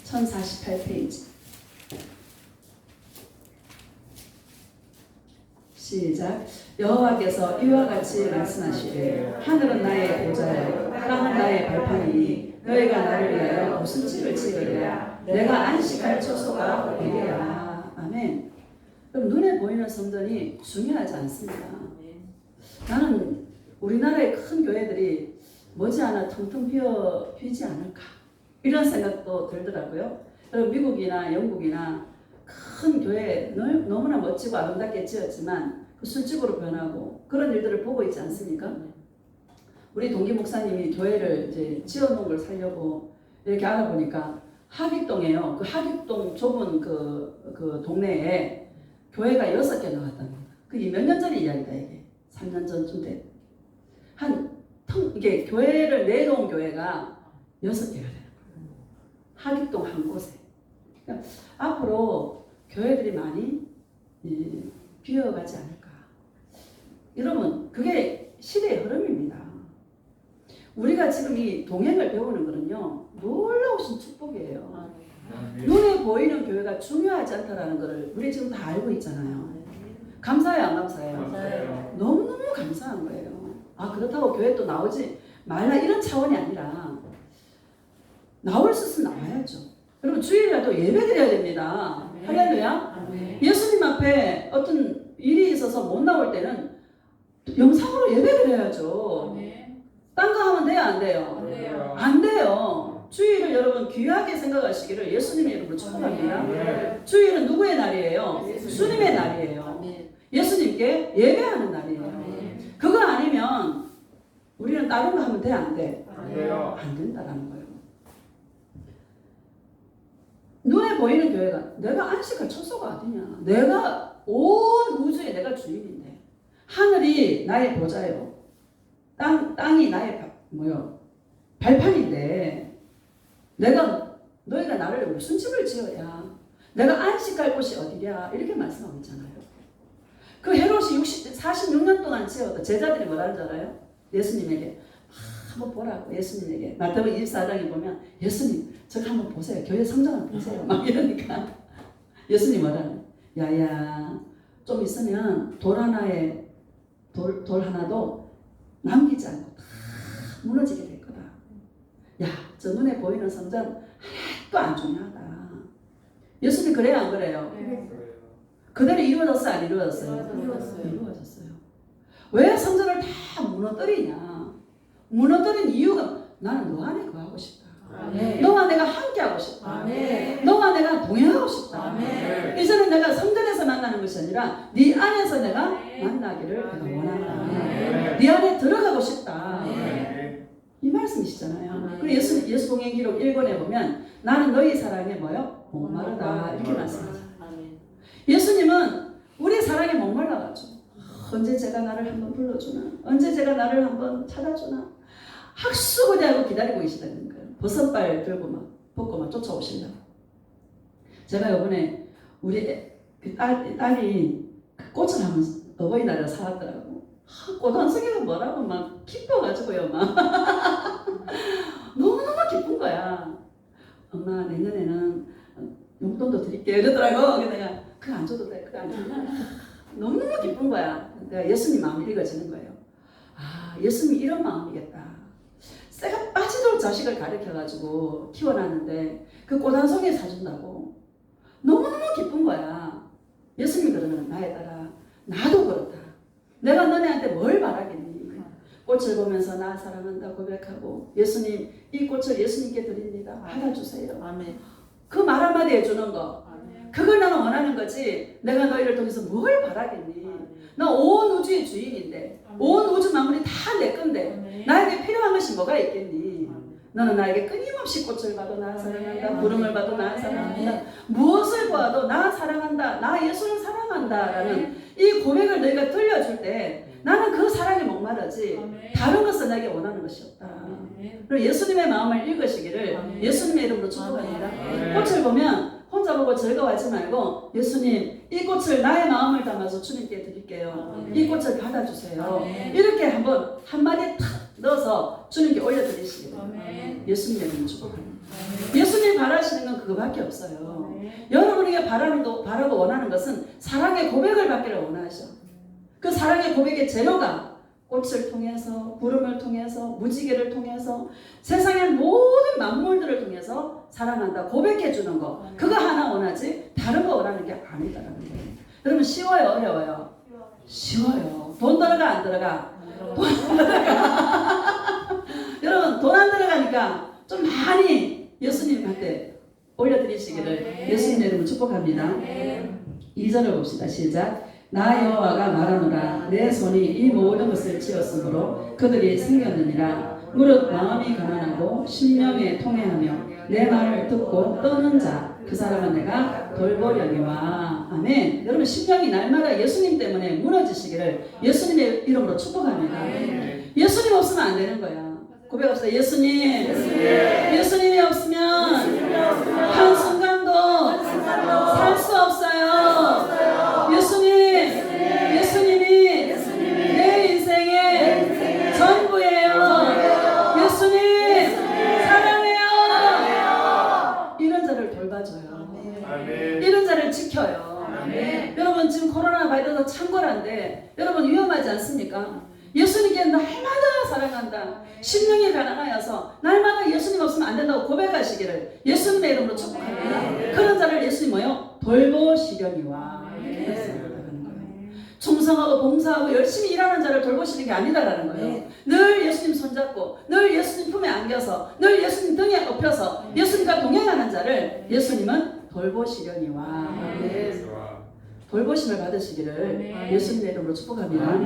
1048페이지 시작. 여호와께서 이와 같이 말씀하시되 하늘은 나의 보좌요 땅은 나의 발판이니 너희가 나를 위하여 무슨 집을 지으랴 내가 안식할 처소가 어디랴. 아멘. 그럼 눈에 보이는 성전이 중요하지 않습니다. 나는 우리나라의 큰 교회들이 머지않아 텅텅 비지 않을까 이런 생각도 들더라고요. 그리고 미국이나 영국이나 큰 교회 너무나 멋지고 아름답게 지었지만 그 술집으로 변하고 그런 일들을 보고 있지 않습니까? 우리 동기 목사님이 교회를 이제 지어놓은 걸 살려고 이렇게 알아보니까 하객동에요. 그 하객동 좁은 그 동네에 교회가 6개 나왔답니다. 그게 몇 년 전의 이야기다 이게. 3년 전쯤 돼. 이게 교회를 내놓은 교회가 6개가 되는 거예요. 하객동 한 곳에. 그러니까 앞으로 교회들이 많이 비어가지 않을까. 여러분 그게 시대의 흐름입니다. 우리가 지금 이 동행을 배우는 거는요 놀라우신 축복이에요. 눈에 보이는 교회가 중요하지 않다라는 것을 우리 지금 다 알고 있잖아요. 감사해요 안 감사해요? 감사해요. 너무너무 감사한 거예요. 아 그렇다고 교회 또 나오지 말라 이런 차원이 아니라 나올 수 있으면 나와야죠. 여러분 주일이라도 예배 드려야 됩니다. 할렐루야. 예수님 앞에 어떤 일이 있어서 못 나올 때는 영상으로 예배 드려야죠. 딴 거 하면 돼요 안 돼요? 안 돼요. 주일을 여러분 귀하게 생각하시기를 예수님의 이름으로 축복합니다. 주일은 누구의 날이에요? 주님의 날이에요. 예수님께 예배하는 날이에요. 그거 아니면 우리는 다른 거 하면 돼 안 돼? 안 된다라는 거예요. 눈에 보이는 교회가 내가 안식할 처소가 어디냐? 내가 온 우주에 내가 주인인데 하늘이 나의 보좌요. 땅이 나의 발판인데 너희가 나를 무슨 집을 지어야 내가 안식할 곳이 어디냐 이렇게 말씀하고 있잖아요. 그 헤롯이 46년 동안 지어도 제자들이 뭐라는 줄 알아요? 예수님에게 한번 보라고 예수님에게 마태복음 24장에 보면 예수님 저거 한번 보세요. 교회 성전 한번 보세요. 막 이러니까 예수님 뭐라는 야야 좀 있으면 돌 하나도 남기지 않고 다 무너지게 될 거다. 야, 저 눈에 보이는 성전 하나도 안 중요하다. 예수님 그래요 안 그래요? 그대로 이루어졌어요 안 이루어졌어요? 이루어졌어요. 이루어졌어요. 왜 성전을 다 무너뜨리냐? 무너뜨린 이유가 나는 너 안에 거하고 싶다. 아멘. 너와 내가 함께하고 싶다. 아멘. 너와 내가 동행하고 싶다. 아멘. 이제는 내가 성전에서 만나는 것이 아니라 네 안에서 내가 만나기를 내가 원한다. 아멘. 네 안에 들어가고 싶다. 아멘. 이 말씀이시잖아요. 아멘. 그리고 예수 동행 기록 1권에 보면 나는 너희 사랑에 뭐요? 목마르다 이렇게 말씀하죠. 아멘. 예수님은 우리 사랑에 목말라가지고 언제 제가 나를 한번 불러주나, 언제 제가 나를 한번 찾아주나 학수고대하고 기다리고 계시다는 거예요. 버섯발 들고 막 벗고 막 쫓아오신다고. 제가 이번에 우리 그 딸이 그 꽃을 한번 어버이날에 사왔더라고. 꽃한송이가 뭐라고 막 기뻐가지고요 막 너무너무 기쁜 거야. 엄마 내년에는 용돈도 드릴게요 이러더라고. 그래서 내가 그거 안 줘도 돼, 그거 안 줘도 돼. 너무너무 기쁜 거야. 내가 예수님 마음이 읽어지는 거예요. 아, 예수님이 이런 마음이겠다. 쇠가 빠지도록 자식을 가르쳐가지고 키워놨는데 그 꽃 한 송이 사준다고 너무너무 기쁜 거야. 예수님이 그러는 나의 딸아, 나도 그렇다. 내가 너네한테 뭘 바라겠니? 꽃을 보면서 나 사랑한다 고백하고 예수님 이 꽃을 예수님께 드립니다. 받아주세요. 아멘. 그 말 한마디 해주는 거 아멘. 그걸 나는 원하는 거지. 내가 너희를 통해서 뭘 바라겠니? 나 온 우주의 주인인데 온 우주 만물이 다 내 건데 나에게 필요한 것이 뭐가 있겠니? 너는 나에게 끊임없이 꽃을 봐도 나 사랑한다, 구름을 봐도 나 사랑한다, 무엇을 봐도 나 사랑한다, 나 예수를 사랑한다 라는 이 고백을 너희가 들려줄 때 나는 그 사랑에 목마르지 다른 것은 나에게 원하는 것이 없다. 그리고 예수님의 마음을 읽으시기를 예수님의 이름으로 축복합니다. 꽃을 보면 혼자 보고 즐거워하지 말고 예수님 이 꽃을 나의 마음을 담아서 주님께 드릴게요. 이 꽃을 받아주세요. 이렇게 한마디 탁 넣어서 주님께 올려드리시기를 예수님의 이름으로 축복합니다. 예수님 바라시는 건 그거밖에 없어요. 여러분에게 바라고 원하는 것은 사랑의 고백을 받기를 원하셔. 그 사랑의 고백의 재료가 꽃을 통해서, 구름을 통해서, 무지개를 통해서, 세상의 모든 만물들을 통해서 사랑한다 고백해 주는 거, 그거 하나 원하지 다른 거 원하는 게 아니다라는 거예요. 여러분 쉬워요, 어려워요? 쉬워요. 돈 들어가 안 들어가? 돈 안 들어가. 여러분 돈 안 들어가니까 좀 많이 예수님한테 올려드리시기를 예수님의 이름으로 축복합니다. 2절을 봅시다. 시작. 나 여호와가 말하노라 내 손이 이 모든 것을 지었으므로 그들이 생겼느니라. 무릇 마음이 가난하고 심령에 통회하며 내 말을 듣고 떠는 자 그 사람은 내가 돌보려니와. 아멘. 여러분 심령이 날마다 예수님 때문에 무너지시기를 예수님의 이름으로 축복합니다. 예수님 없으면 안 되는 거야. 고백합시다. 예수님, 예수님이 없으면 한순간도 살 수 없어요. 예수님이 내 인생의 전부예요. 예수님 사랑해요. 이런 자를 돌봐줘요. 이런 자를 지켜요. 여러분 지금 코로나 바이러스 창궐한데 여러분 위험하지 않습니까? 예수님께 날마다 사랑한다. 심령이 가난하여서 날마다 예수님 없으면 안 된다고 고백하시기를 예수님의 이름으로 축복합니다. 그런 자를 예수님 뭐요? 돌보시려니와. 충성하고 봉사하고 열심히 일하는 자를 돌보시는 게 아니다라는 거예요. 늘 예수님 손잡고 늘 예수님 품에 안겨서 늘 예수님 등에 업혀서 예수님과 동행하는 자를 예수님은 돌보시려니와. 돌보심을 받으시기를 예수님의 이름으로 축복합니다.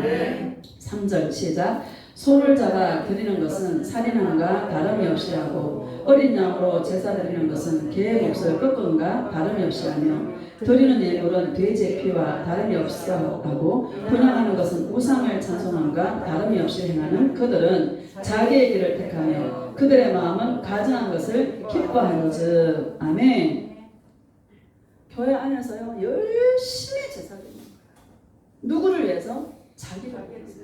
3절 시작. 소를 잡아 드리는 것은 살인함과 다름이 없이 하고 어린 양으로 제사 드리는 것은 개의 몫을 꺾음과 다름이 없이 하며 드리는 예물은 돼지의 피와 다름이 없어 하고 분양하는 것은 우상을 찬송함과 다름이 없이 행하는 그들은 자기의 길을 택하며 그들의 마음은 가증한 것을 기뻐하는즉. 아멘. 교회 안에서요 열심히 제사 드리는 거예요. 누구를 위해서? 자기를 위해서.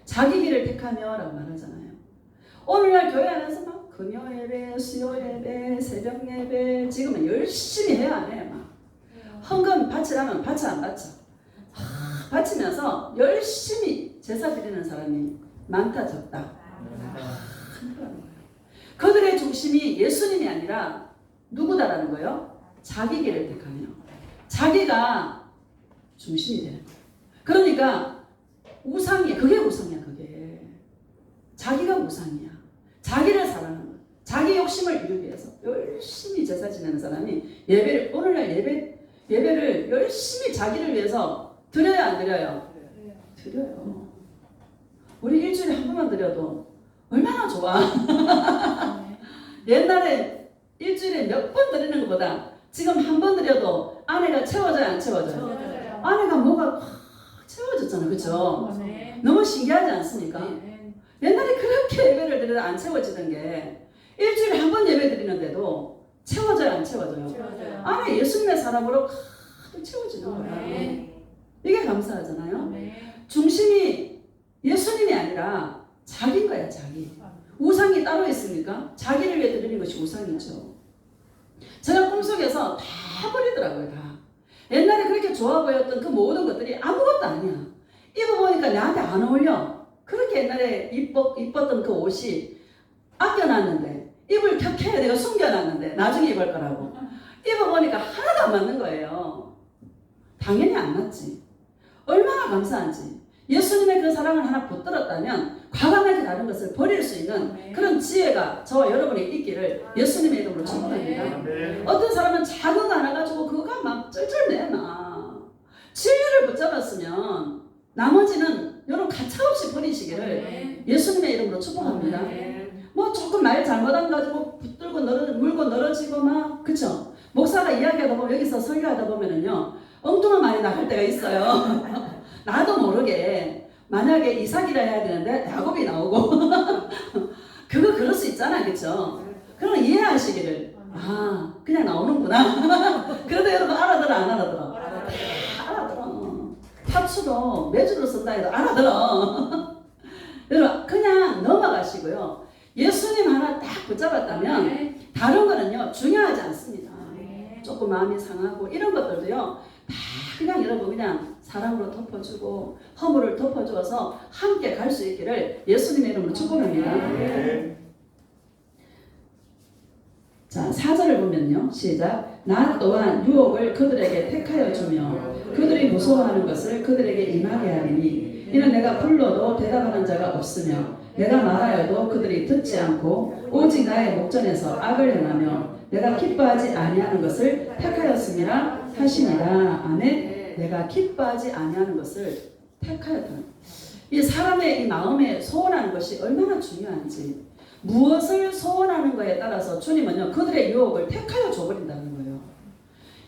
자기 길을 택하며 라고 말하잖아요. 오늘날 교회 안에서 막 금요 예배, 수요 예배, 새벽 예배 지금은 열심히 해야 안 해? 막 헌금 바치라면 바쳐 안 바쳐? 바치면서 열심히 제사 드리는 사람이 많다 적다? 그들의 중심이 예수님이 아니라 누구다라는 거예요? 자기 길을 택하며 자기가 중심이 되는 거예요. 그러니까 우상이야. 그게 우상이야. 그게 자기가 우상이야. 자기를 사랑하는 거야. 자기 욕심을 이루기 위해서 열심히 제사 지내는 사람이 예배를 오늘날 예배를 열심히 자기를 위해서 드려야 안 드려요? 드려요. 우리 일주일에 한 번만 드려도 얼마나 좋아. 옛날에 일주일에 몇 번 드리는 것보다 지금 한 번 드려도 아내가 채워져요, 안 채워져요? 아내가 뭐가 확 채워졌잖아요, 그렇죠? 너무 신기하지 않습니까? 옛날에 그렇게 예배를 드려도 안 채워지던 게 일주일에 한 번 예배 드리는데도 채워져요, 안 채워져요? 안에 예수님의 사람으로 가득 채워지는 거야. 이게 감사하잖아요. 중심이 예수님이 아니라 자기인 거야, 자기. 우상이 따로 있습니까? 자기를 위해 드리는 것이 우상이죠. 제가 꿈속에서 다 버리더라고요, 다. 옛날에 그렇게 좋아 보였던 그 모든 것들이 아무것도 아니야. 입어보니까 나한테 안 어울려. 그렇게 옛날에 이뻤던 그 옷이 아껴놨는데, 입을 켜켜야 내가 숨겨놨는데, 나중에 입을 거라고. 입어보니까 하나도 안 맞는 거예요. 당연히 안 맞지. 얼마나 감사한지. 예수님의 그 사랑을 하나 붙들었다면 과감하게 다른 것을 버릴 수 있는 그런 지혜가 저와 여러분이 있기를 예수님의 이름으로 축복합니다. 어떤 사람은 작은 거 하나 가지고 그거가 막 쩔쩔 내나. 진리를 붙잡았으면 나머지는 여러분 가차없이 버리시기를 예수님의 이름으로 축복합니다. 뭐 조금 말 잘못한 가지고 붙들고 물고 늘어지고 막 그쵸? 목사가 이야기하다 보면 여기서 설교하다 보면은요 엉뚱한 말이 나갈 때가 있어요. 나도 모르게 만약에 이삭이라 해야 되는데 야곱이 나오고 그거 그럴 수 있잖아, 그쵸? 그러면 이해하시기를 그냥 나오는구나. 그래도 여러분 알아들어 안 알아들어? 다 알아들어. 팝수도 매주로 쓴다 해도 알아들어. 여러분 그냥 넘어가시고요. 예수님 하나 딱 붙잡았다면 다른 거는요 중요하지 않습니다. 조금 마음이 상하고 이런 것들도요 다 그냥 여러분 그냥 사랑으로 덮어주고 허물을 덮어주어서 함께 갈 수 있기를 예수님의 이름으로 축복합니다. 자 4절을 보면요 시작. 나 또한 유혹을 그들에게 택하여 주며 그들이 무서워하는 것을 그들에게 임하게 하리니 이는 내가 불러도 대답하는 자가 없으며 내가 말하여도 그들이 듣지 않고 오직 나의 목전에서 악을 행하며 내가 기뻐하지 아니하는 것을 택하였음이라 하시니라. 아멘. 내가 기뻐하지 아니하는 것을 택하였다. 이 사람의 이 마음에 소원하는 것이 얼마나 중요한지 무엇을 소원하는 거에 따라서 주님은요 그들의 유혹을 택하여 줘버린다는 거예요.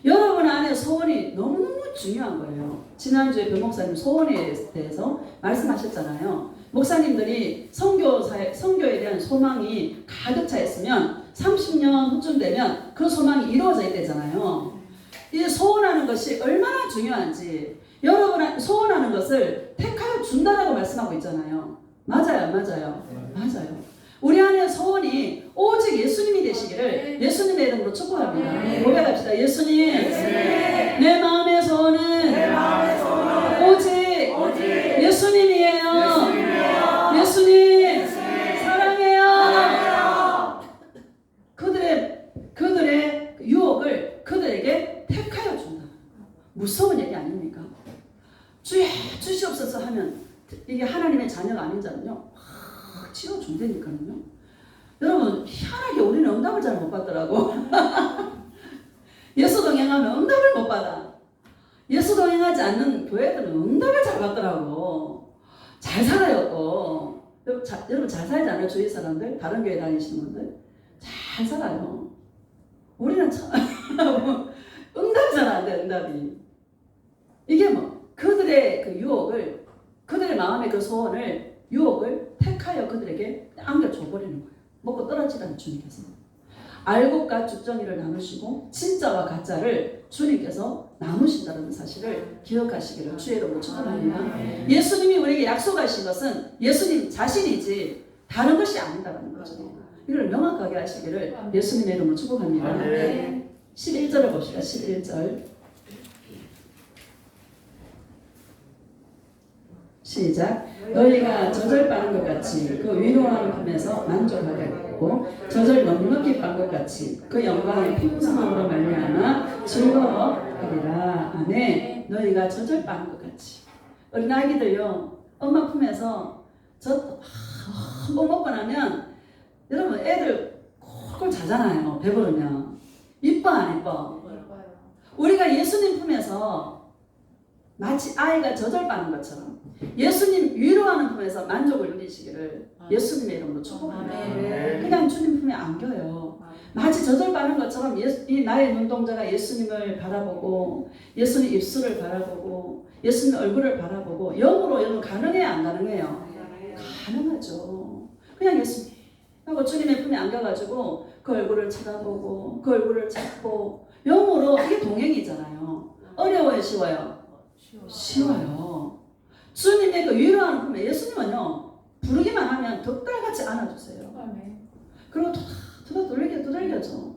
여러분 안에 소원이 너무너무 중요한 거예요. 지난주에 변 목사님 소원에 대해서 말씀하셨잖아요. 목사님들이 선교에 대한 소망이 가득 차 있으면 30년 후쯤 되면 그 소망이 이루어져 있대잖아요. 이 소원하는 것이 얼마나 중요한지 여러분 소원하는 것을 택하여 준다라고 말씀하고 있잖아요. 맞아요, 맞아요, 맞아요. 우리 안에 소원이 오직 예수님이 되시기를 예수님의 이름으로 축복합니다. 고백합시다. 예수님, 내 마음의 소원은 오직 예수님이에요. 예수님 사랑해요. 그들의 유혹을 그들에게 택하여 준다. 무서운 얘기 아닙니까? 주여 주시옵소서 하면 이게 하나님의 자녀가 아닌 자는요 치워준다니까요. 여러분 희한하게 우리는 응답을 잘 못 받더라고. 예수 동행하면 응답을 못 받아. 예수 동행하지 않는 교회들은 응답을 잘 받더라고. 잘 살아요 또. 여러분 잘 살지 않아요? 주위 사람들? 다른 교회 다니시는 분들? 잘 살아요. 우리는 참 응답이 잘 안 돼. 응답이. 이게 뭐 그들의 그 유혹을 그들의 마음의 그 소원을 유혹을 택하여 그들에게 안겨줘버리는 거예요. 먹고 떨어지라는 주님께서. 알곡과 죽정이를 나누시고 진짜와 가짜를 주님께서 나누신다는 사실을 기억하시기를 주의 이름으로 축원합니다. 예수님이 우리에게 약속하신 것은 예수님 자신이지 다른 것이 아니다라는 거죠. 이걸 명확하게 하시기를 예수님의 이름으로 축복합니다. 11절을 봅시다. 11절 시작. 너희가 젖을 빠는 것 같이 그 위로하는 품에서 만족하겠고 젖을 넉넉히 빤 것 같이 그 영광의 풍성함으로 말미암아 즐거워하리라. 아멘. 너희가 젖을 빠는 것 같이. 어린 아기들요 엄마 품에서 꼭 먹고 나면 여러분 애들 콜콜 자잖아요. 배부르면. 이뻐 안 이뻐? 우리가 예수님 품에서 마치 아이가 젖을빠는 것처럼 예수님 위로하는 품에서 만족을 누리시기를 예수님의 이름으로 축복합니다. 그냥 주님 품에 안겨요. 마치 젖을빠는 것처럼 이 나의 눈동자가 예수님을 바라보고 예수님 입술을 바라보고 예수님 얼굴을 바라보고 영으로 여러분 가능해요 안 가능해요? 가능하죠. 그냥 예수님 하고 주님의 품에 안겨가지고 그 얼굴을 쳐다보고 그 얼굴을 찾고 영으로 이게 동행이잖아요. 어려워요 쉬워요? 쉬워요. 주님의 그 위로하는 품에 예수님은요 부르기만 하면 덕달같이 안아주세요. 그리고 두들겨줘.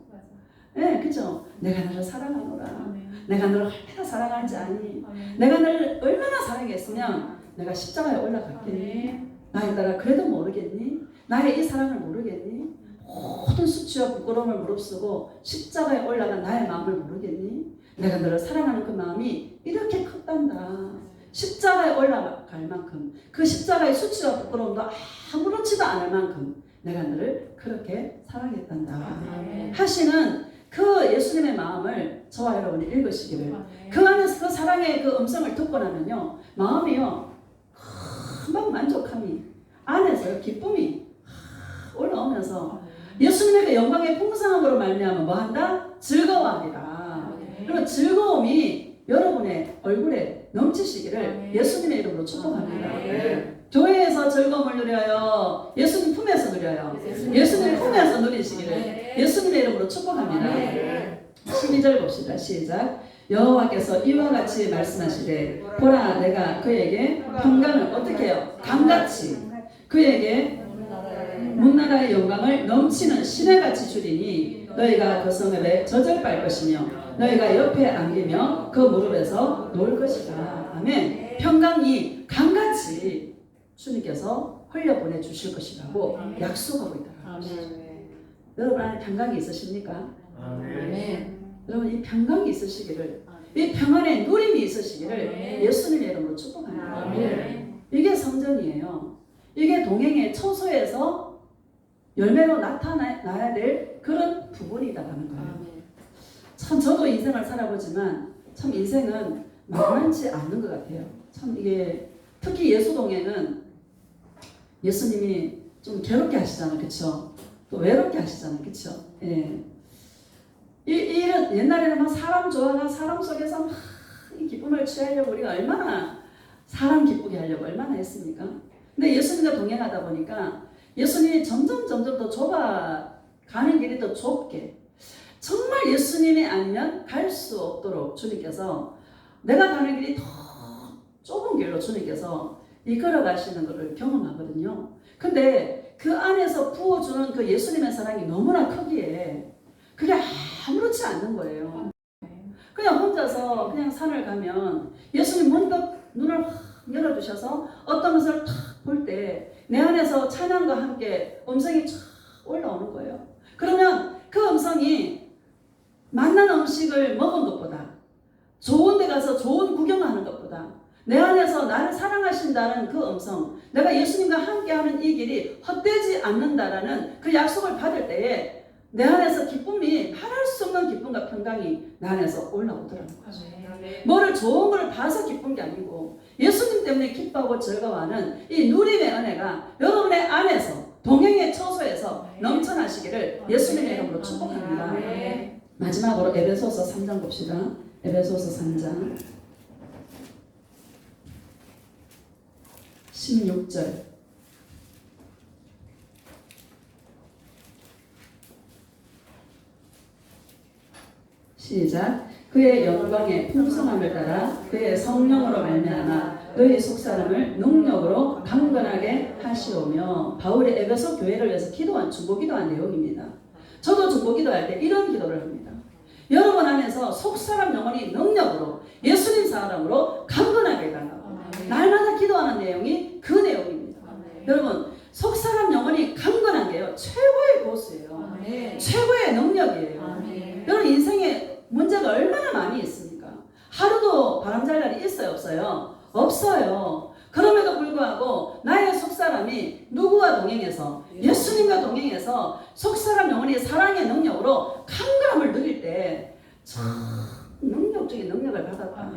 네, 그죠? 내가 너를 사랑하노라. 내가 너를 얼마나 사랑하는지 아니? 내가 너를 얼마나 사랑했으면 내가 십자가에 올라갔겠니? 나의 딸아 그래도 모르겠니? 나의 이 사랑을 모르겠니? 모든 수치와 부끄러움을 무릅쓰고 십자가에 올라간 나의 마음을 모르겠니? 내가 너를 사랑하는 그 마음이 이렇게 컸단다. 십자가에 올라갈 만큼 그 십자가의 수치와 부끄러움도 아무렇지도 않을 만큼 내가 너를 그렇게 사랑했단다 하시는 그 예수님의 마음을 저와 여러분이 읽으시기를 그 안에서 그 사랑의 그 음성을 듣고 나면요 마음이요 금방 만족함이 안에서 기쁨이 올라오면서 예수님의 그 영광의 풍성함으로 말미암아 뭐한다? 즐거워하리라. 그리고 즐거움이 여러분의 얼굴에 넘치시기를 예수님의 이름으로 축복합니다. 교회에서 즐거움을 누려요? 예수님 품에서 누려요? 예수님 품에서 누리시기를 예수님의 이름으로 축복합니다. 12절 봅시다. 시작. 여호와께서 이와 같이 말씀하시되 보라 내가 그에게 평강을 어떻게 해요? 강같이 그에게 문나라의 영광을 넘치는 시내같이 주리니 너희가 그 성읍에 젖을 빨 것이며 너희가 옆에 안기며 그 무릎에서 놓을 것이다. 아멘. 평강이 강같이 주님께서 흘려보내 주실 것이라고 약속하고 있다. 여러분 안에 평강이 있으십니까? 여러분 이 평강이 있으시기를 이 평안의 누림이 있으시기를 예수님의 이름으로 축복합니다. 이게 성전이에요. 이게 동행의 처소에서 열매로 나타나야 될 그런 부분이다라는 거예요. 참 저도 인생을 살아보지만 참 인생은 만만치 않는 것 같아요. 참 이게 특히 예수동에는 예수님이 좀 괴롭게 하시잖아요. 그쵸? 또 외롭게 하시잖아요. 그쵸? 예. 이런 옛날에는 막 사람 좋아가 사람 속에서 막 이 기쁨을 취하려고 우리가 얼마나 사람 기쁘게 하려고 얼마나 했습니까? 근데 예수님과 동행하다 보니까 예수님이 점점 더 좁아가는 길이 더 좁게 정말 예수님이 아니면 갈 수 없도록 주님께서 내가 가는 길이 더 좁은 길로 주님께서 이끌어 가시는 것을 경험하거든요. 근데 그 안에서 부어주는 그 예수님의 사랑이 너무나 크기에 그게 아무렇지 않는 거예요. 그냥 혼자서 그냥 산을 가면 예수님 문득 눈을 확 열어주셔서 어떤 것을 탁 볼 때 내 안에서 찬양과 함께 음성이 쫙 올라오는 거예요. 그러면 그 음성이 맛난 음식을 먹은 것보다 좋은 데 가서 좋은 구경을 하는 것보다 내 안에서 나를 사랑하신다는 그 음성 내가 예수님과 함께하는 이 길이 헛되지 않는다라는 그 약속을 받을 때에 내 안에서 기쁨이 말할 수 없는 기쁨과 평강이 내 안에서 올라오더라는 거죠. 뭐를 좋은 걸 봐서 기쁜 게 아니고 예수님 때문에 기뻐하고 즐거워하는 이 누림의 은혜가 여러분의 안에서 동행의 처소에서 넘쳐나시기를 예수님의 이름으로 축복합니다. 마지막으로 에베소서 3장 봅시다. 에베소서 3장 16절 시작. 그의 영광의 풍성함을 따라 그의 성령으로 말미암아 너희 속사람을 능력으로 강건하게 하시오며 바울이 에베소 교회를 위해서 중보기도한 내용입니다. 저도 중보기도할 때 이런 기도를 합니다. 여러분 안에서 속사람 영혼이 능력으로 예수님 사랑으로 강건하게 해달라고 날마다 기도하는 내용이 그 내용입니다. 여러분 속사람 영혼이 강건한 게요 최고의 보수예요. 최고의 능력이에요. 여러분 인생에 문제가 얼마나 많이 있습니까? 하루도 바람잘 날이 있어요? 없어요? 없어요. 그럼에도 불구하고 나의 속사람이 누구와 동행해서 예수님과 동행해서 속사람 영혼이 사랑의 능력으로 강건함을 누릴 때 참 능력적인 능력을 받았다.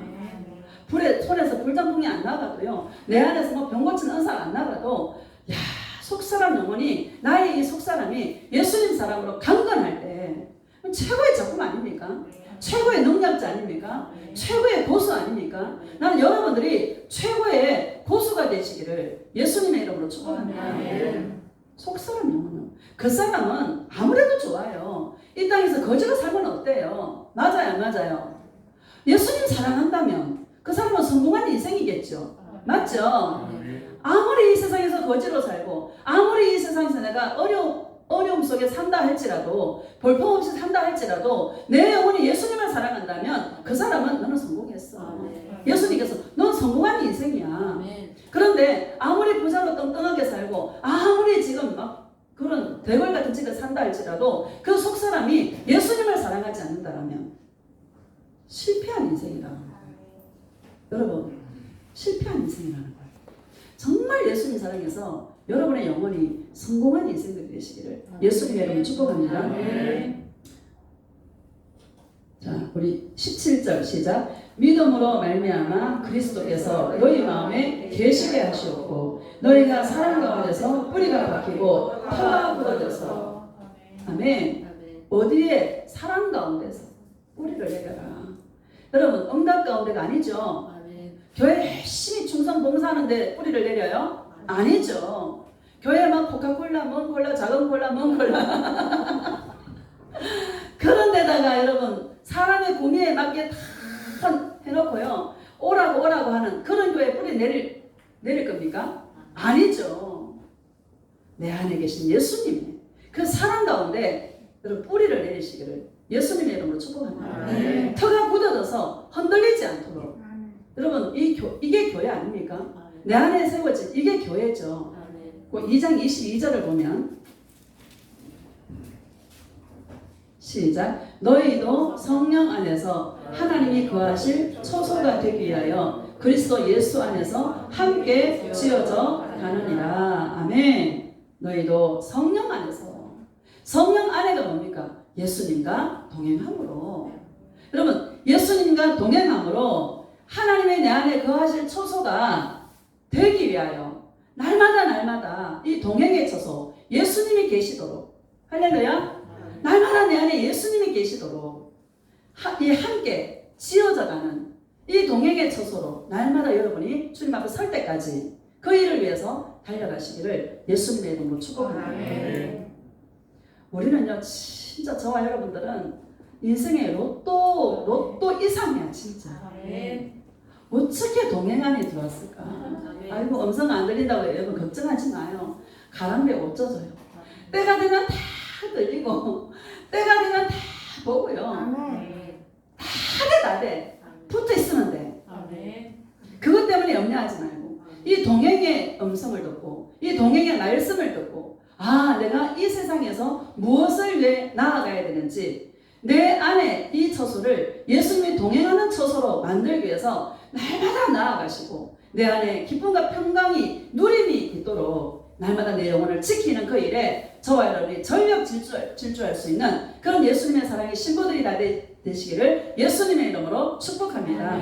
불에 손에서 불장풍이 안 나가도요, 내 안에서 뭐 병 고치는 은사가 안 나가도, 야, 속사람 영혼이, 나의 이 속사람이 예수님 사람으로 강건할 때 최고의 작품 아닙니까? 최고의 능력자 아닙니까? 최고의 고수 아닙니까? 나는 여러분들이 최고의 고수가 되시기를 예수님의 이름으로 축복합니다. 속사람 영혼은, 그 사람은 아무래도 좋아요. 이 땅에서 거지로 살면 어때요? 맞아요, 안 맞아요? 예수님 사랑한다면 그 사람은 성공한 인생이겠죠. 맞죠? 아무리 이 세상에서 거지로 살고, 아무리 이 세상에서 내가 어려움 속에 산다 할지라도, 볼품없이 산다 할지라도, 내 영혼이 예수님을 사랑한다면 그 사람은 너는 성공했어. 예수님께서 넌 성공한 인생이야. 그런데 아무리 부자로 떵떵하게 살고, 아무리 지금 막 그런 대궐 같은 집에 산다 할지라도 그 속사람이 예수님을 사랑하지 않는다면 실패한 인생이다. 여러분, 실패한 인생이라는 거예요. 정말 예수님 사랑해서 여러분의 영혼이 성공한 인생들이 되시기를 예수님의 이름으로 축복합니다. 자, 우리 17절 시작. 믿음으로 말미암아 그리스도께서 너희 마음에 계시게 하시었고 너희가 사랑 가운데서 뿌리가 박히고 터가 굳어져서. 아멘. 어디에? 사랑 가운데서 뿌리를 내려라. 여러분, 응답 가운데가 아니죠. 교회 열심히 충성 봉사하는데 뿌리를 내려요? 아니죠. 교회 막 코카콜라, 먼 콜라, 작은 콜라, 먼 콜라 그런 데다가 여러분 사람의 구미에 맞게 다 해놓고요, 오라고 하는 그런 교회에 뿌리 내릴 겁니까? 아니죠. 내 안에 계신 예수님의 그 사랑 가운데 여러분 뿌리를 내리시기를 예수님의 이름으로 축복합니다. 터가 굳어져서 흔들리지 않도록. 여러분, 이게 교회 아닙니까? 내 안에 세워진 이게 교회죠. 2장 22절을 보면 시작. 너희도 성령 안에서 하나님이 거하실 초소가 되기 위하여 그리스도 예수 안에서 함께 지어져 가느니라. 아멘. 너희도 성령 안에서. 성령 안에가 뭡니까? 예수님과 동행함으로. 여러분, 예수님과 동행함으로 하나님의 내 안에 거하실 초소가 되기 위하여 날마다 이 동행의 초소 예수님이 계시도록, 할렐루야, 날마다 내 안에 예수님이 계시도록 이 함께 지어져가는 이 동행의 초소로 날마다 여러분이 주님 앞에 설 때까지 그 일을 위해서 달려가시기를 예수님의 이름으로 축복합니다. 우리는요, 진짜 저와 여러분들은 인생의 로또 이상이야 진짜. 어떻게 동행 안에 들어왔을까? 아이고, 음성 안 들린다고 여러분 걱정하지 마요. 가랑비에 옷 젖어요. 때가 되면 다 들리고 때가 되면 다 보고요. 다 돼. 붙어 있으면 돼. 그것 때문에 염려하지 말고 이 동행의 음성을 듣고 이 동행의 말씀을 듣고, 아, 내가 이 세상에서 무엇을 위해 나아가야 되는지, 내 안에 이 처소를 예수님이 동행하는 처소로 만들기 위해서 날마다 나아가시고 내 안에 기쁨과 평강이 누림이 있도록 날마다 내 영혼을 지키는 그 일에 저와 여러분이 전력 질주할 수 있는 그런 예수님의 사랑의 신부들이 다 되시기를 예수님의 이름으로 축복합니다.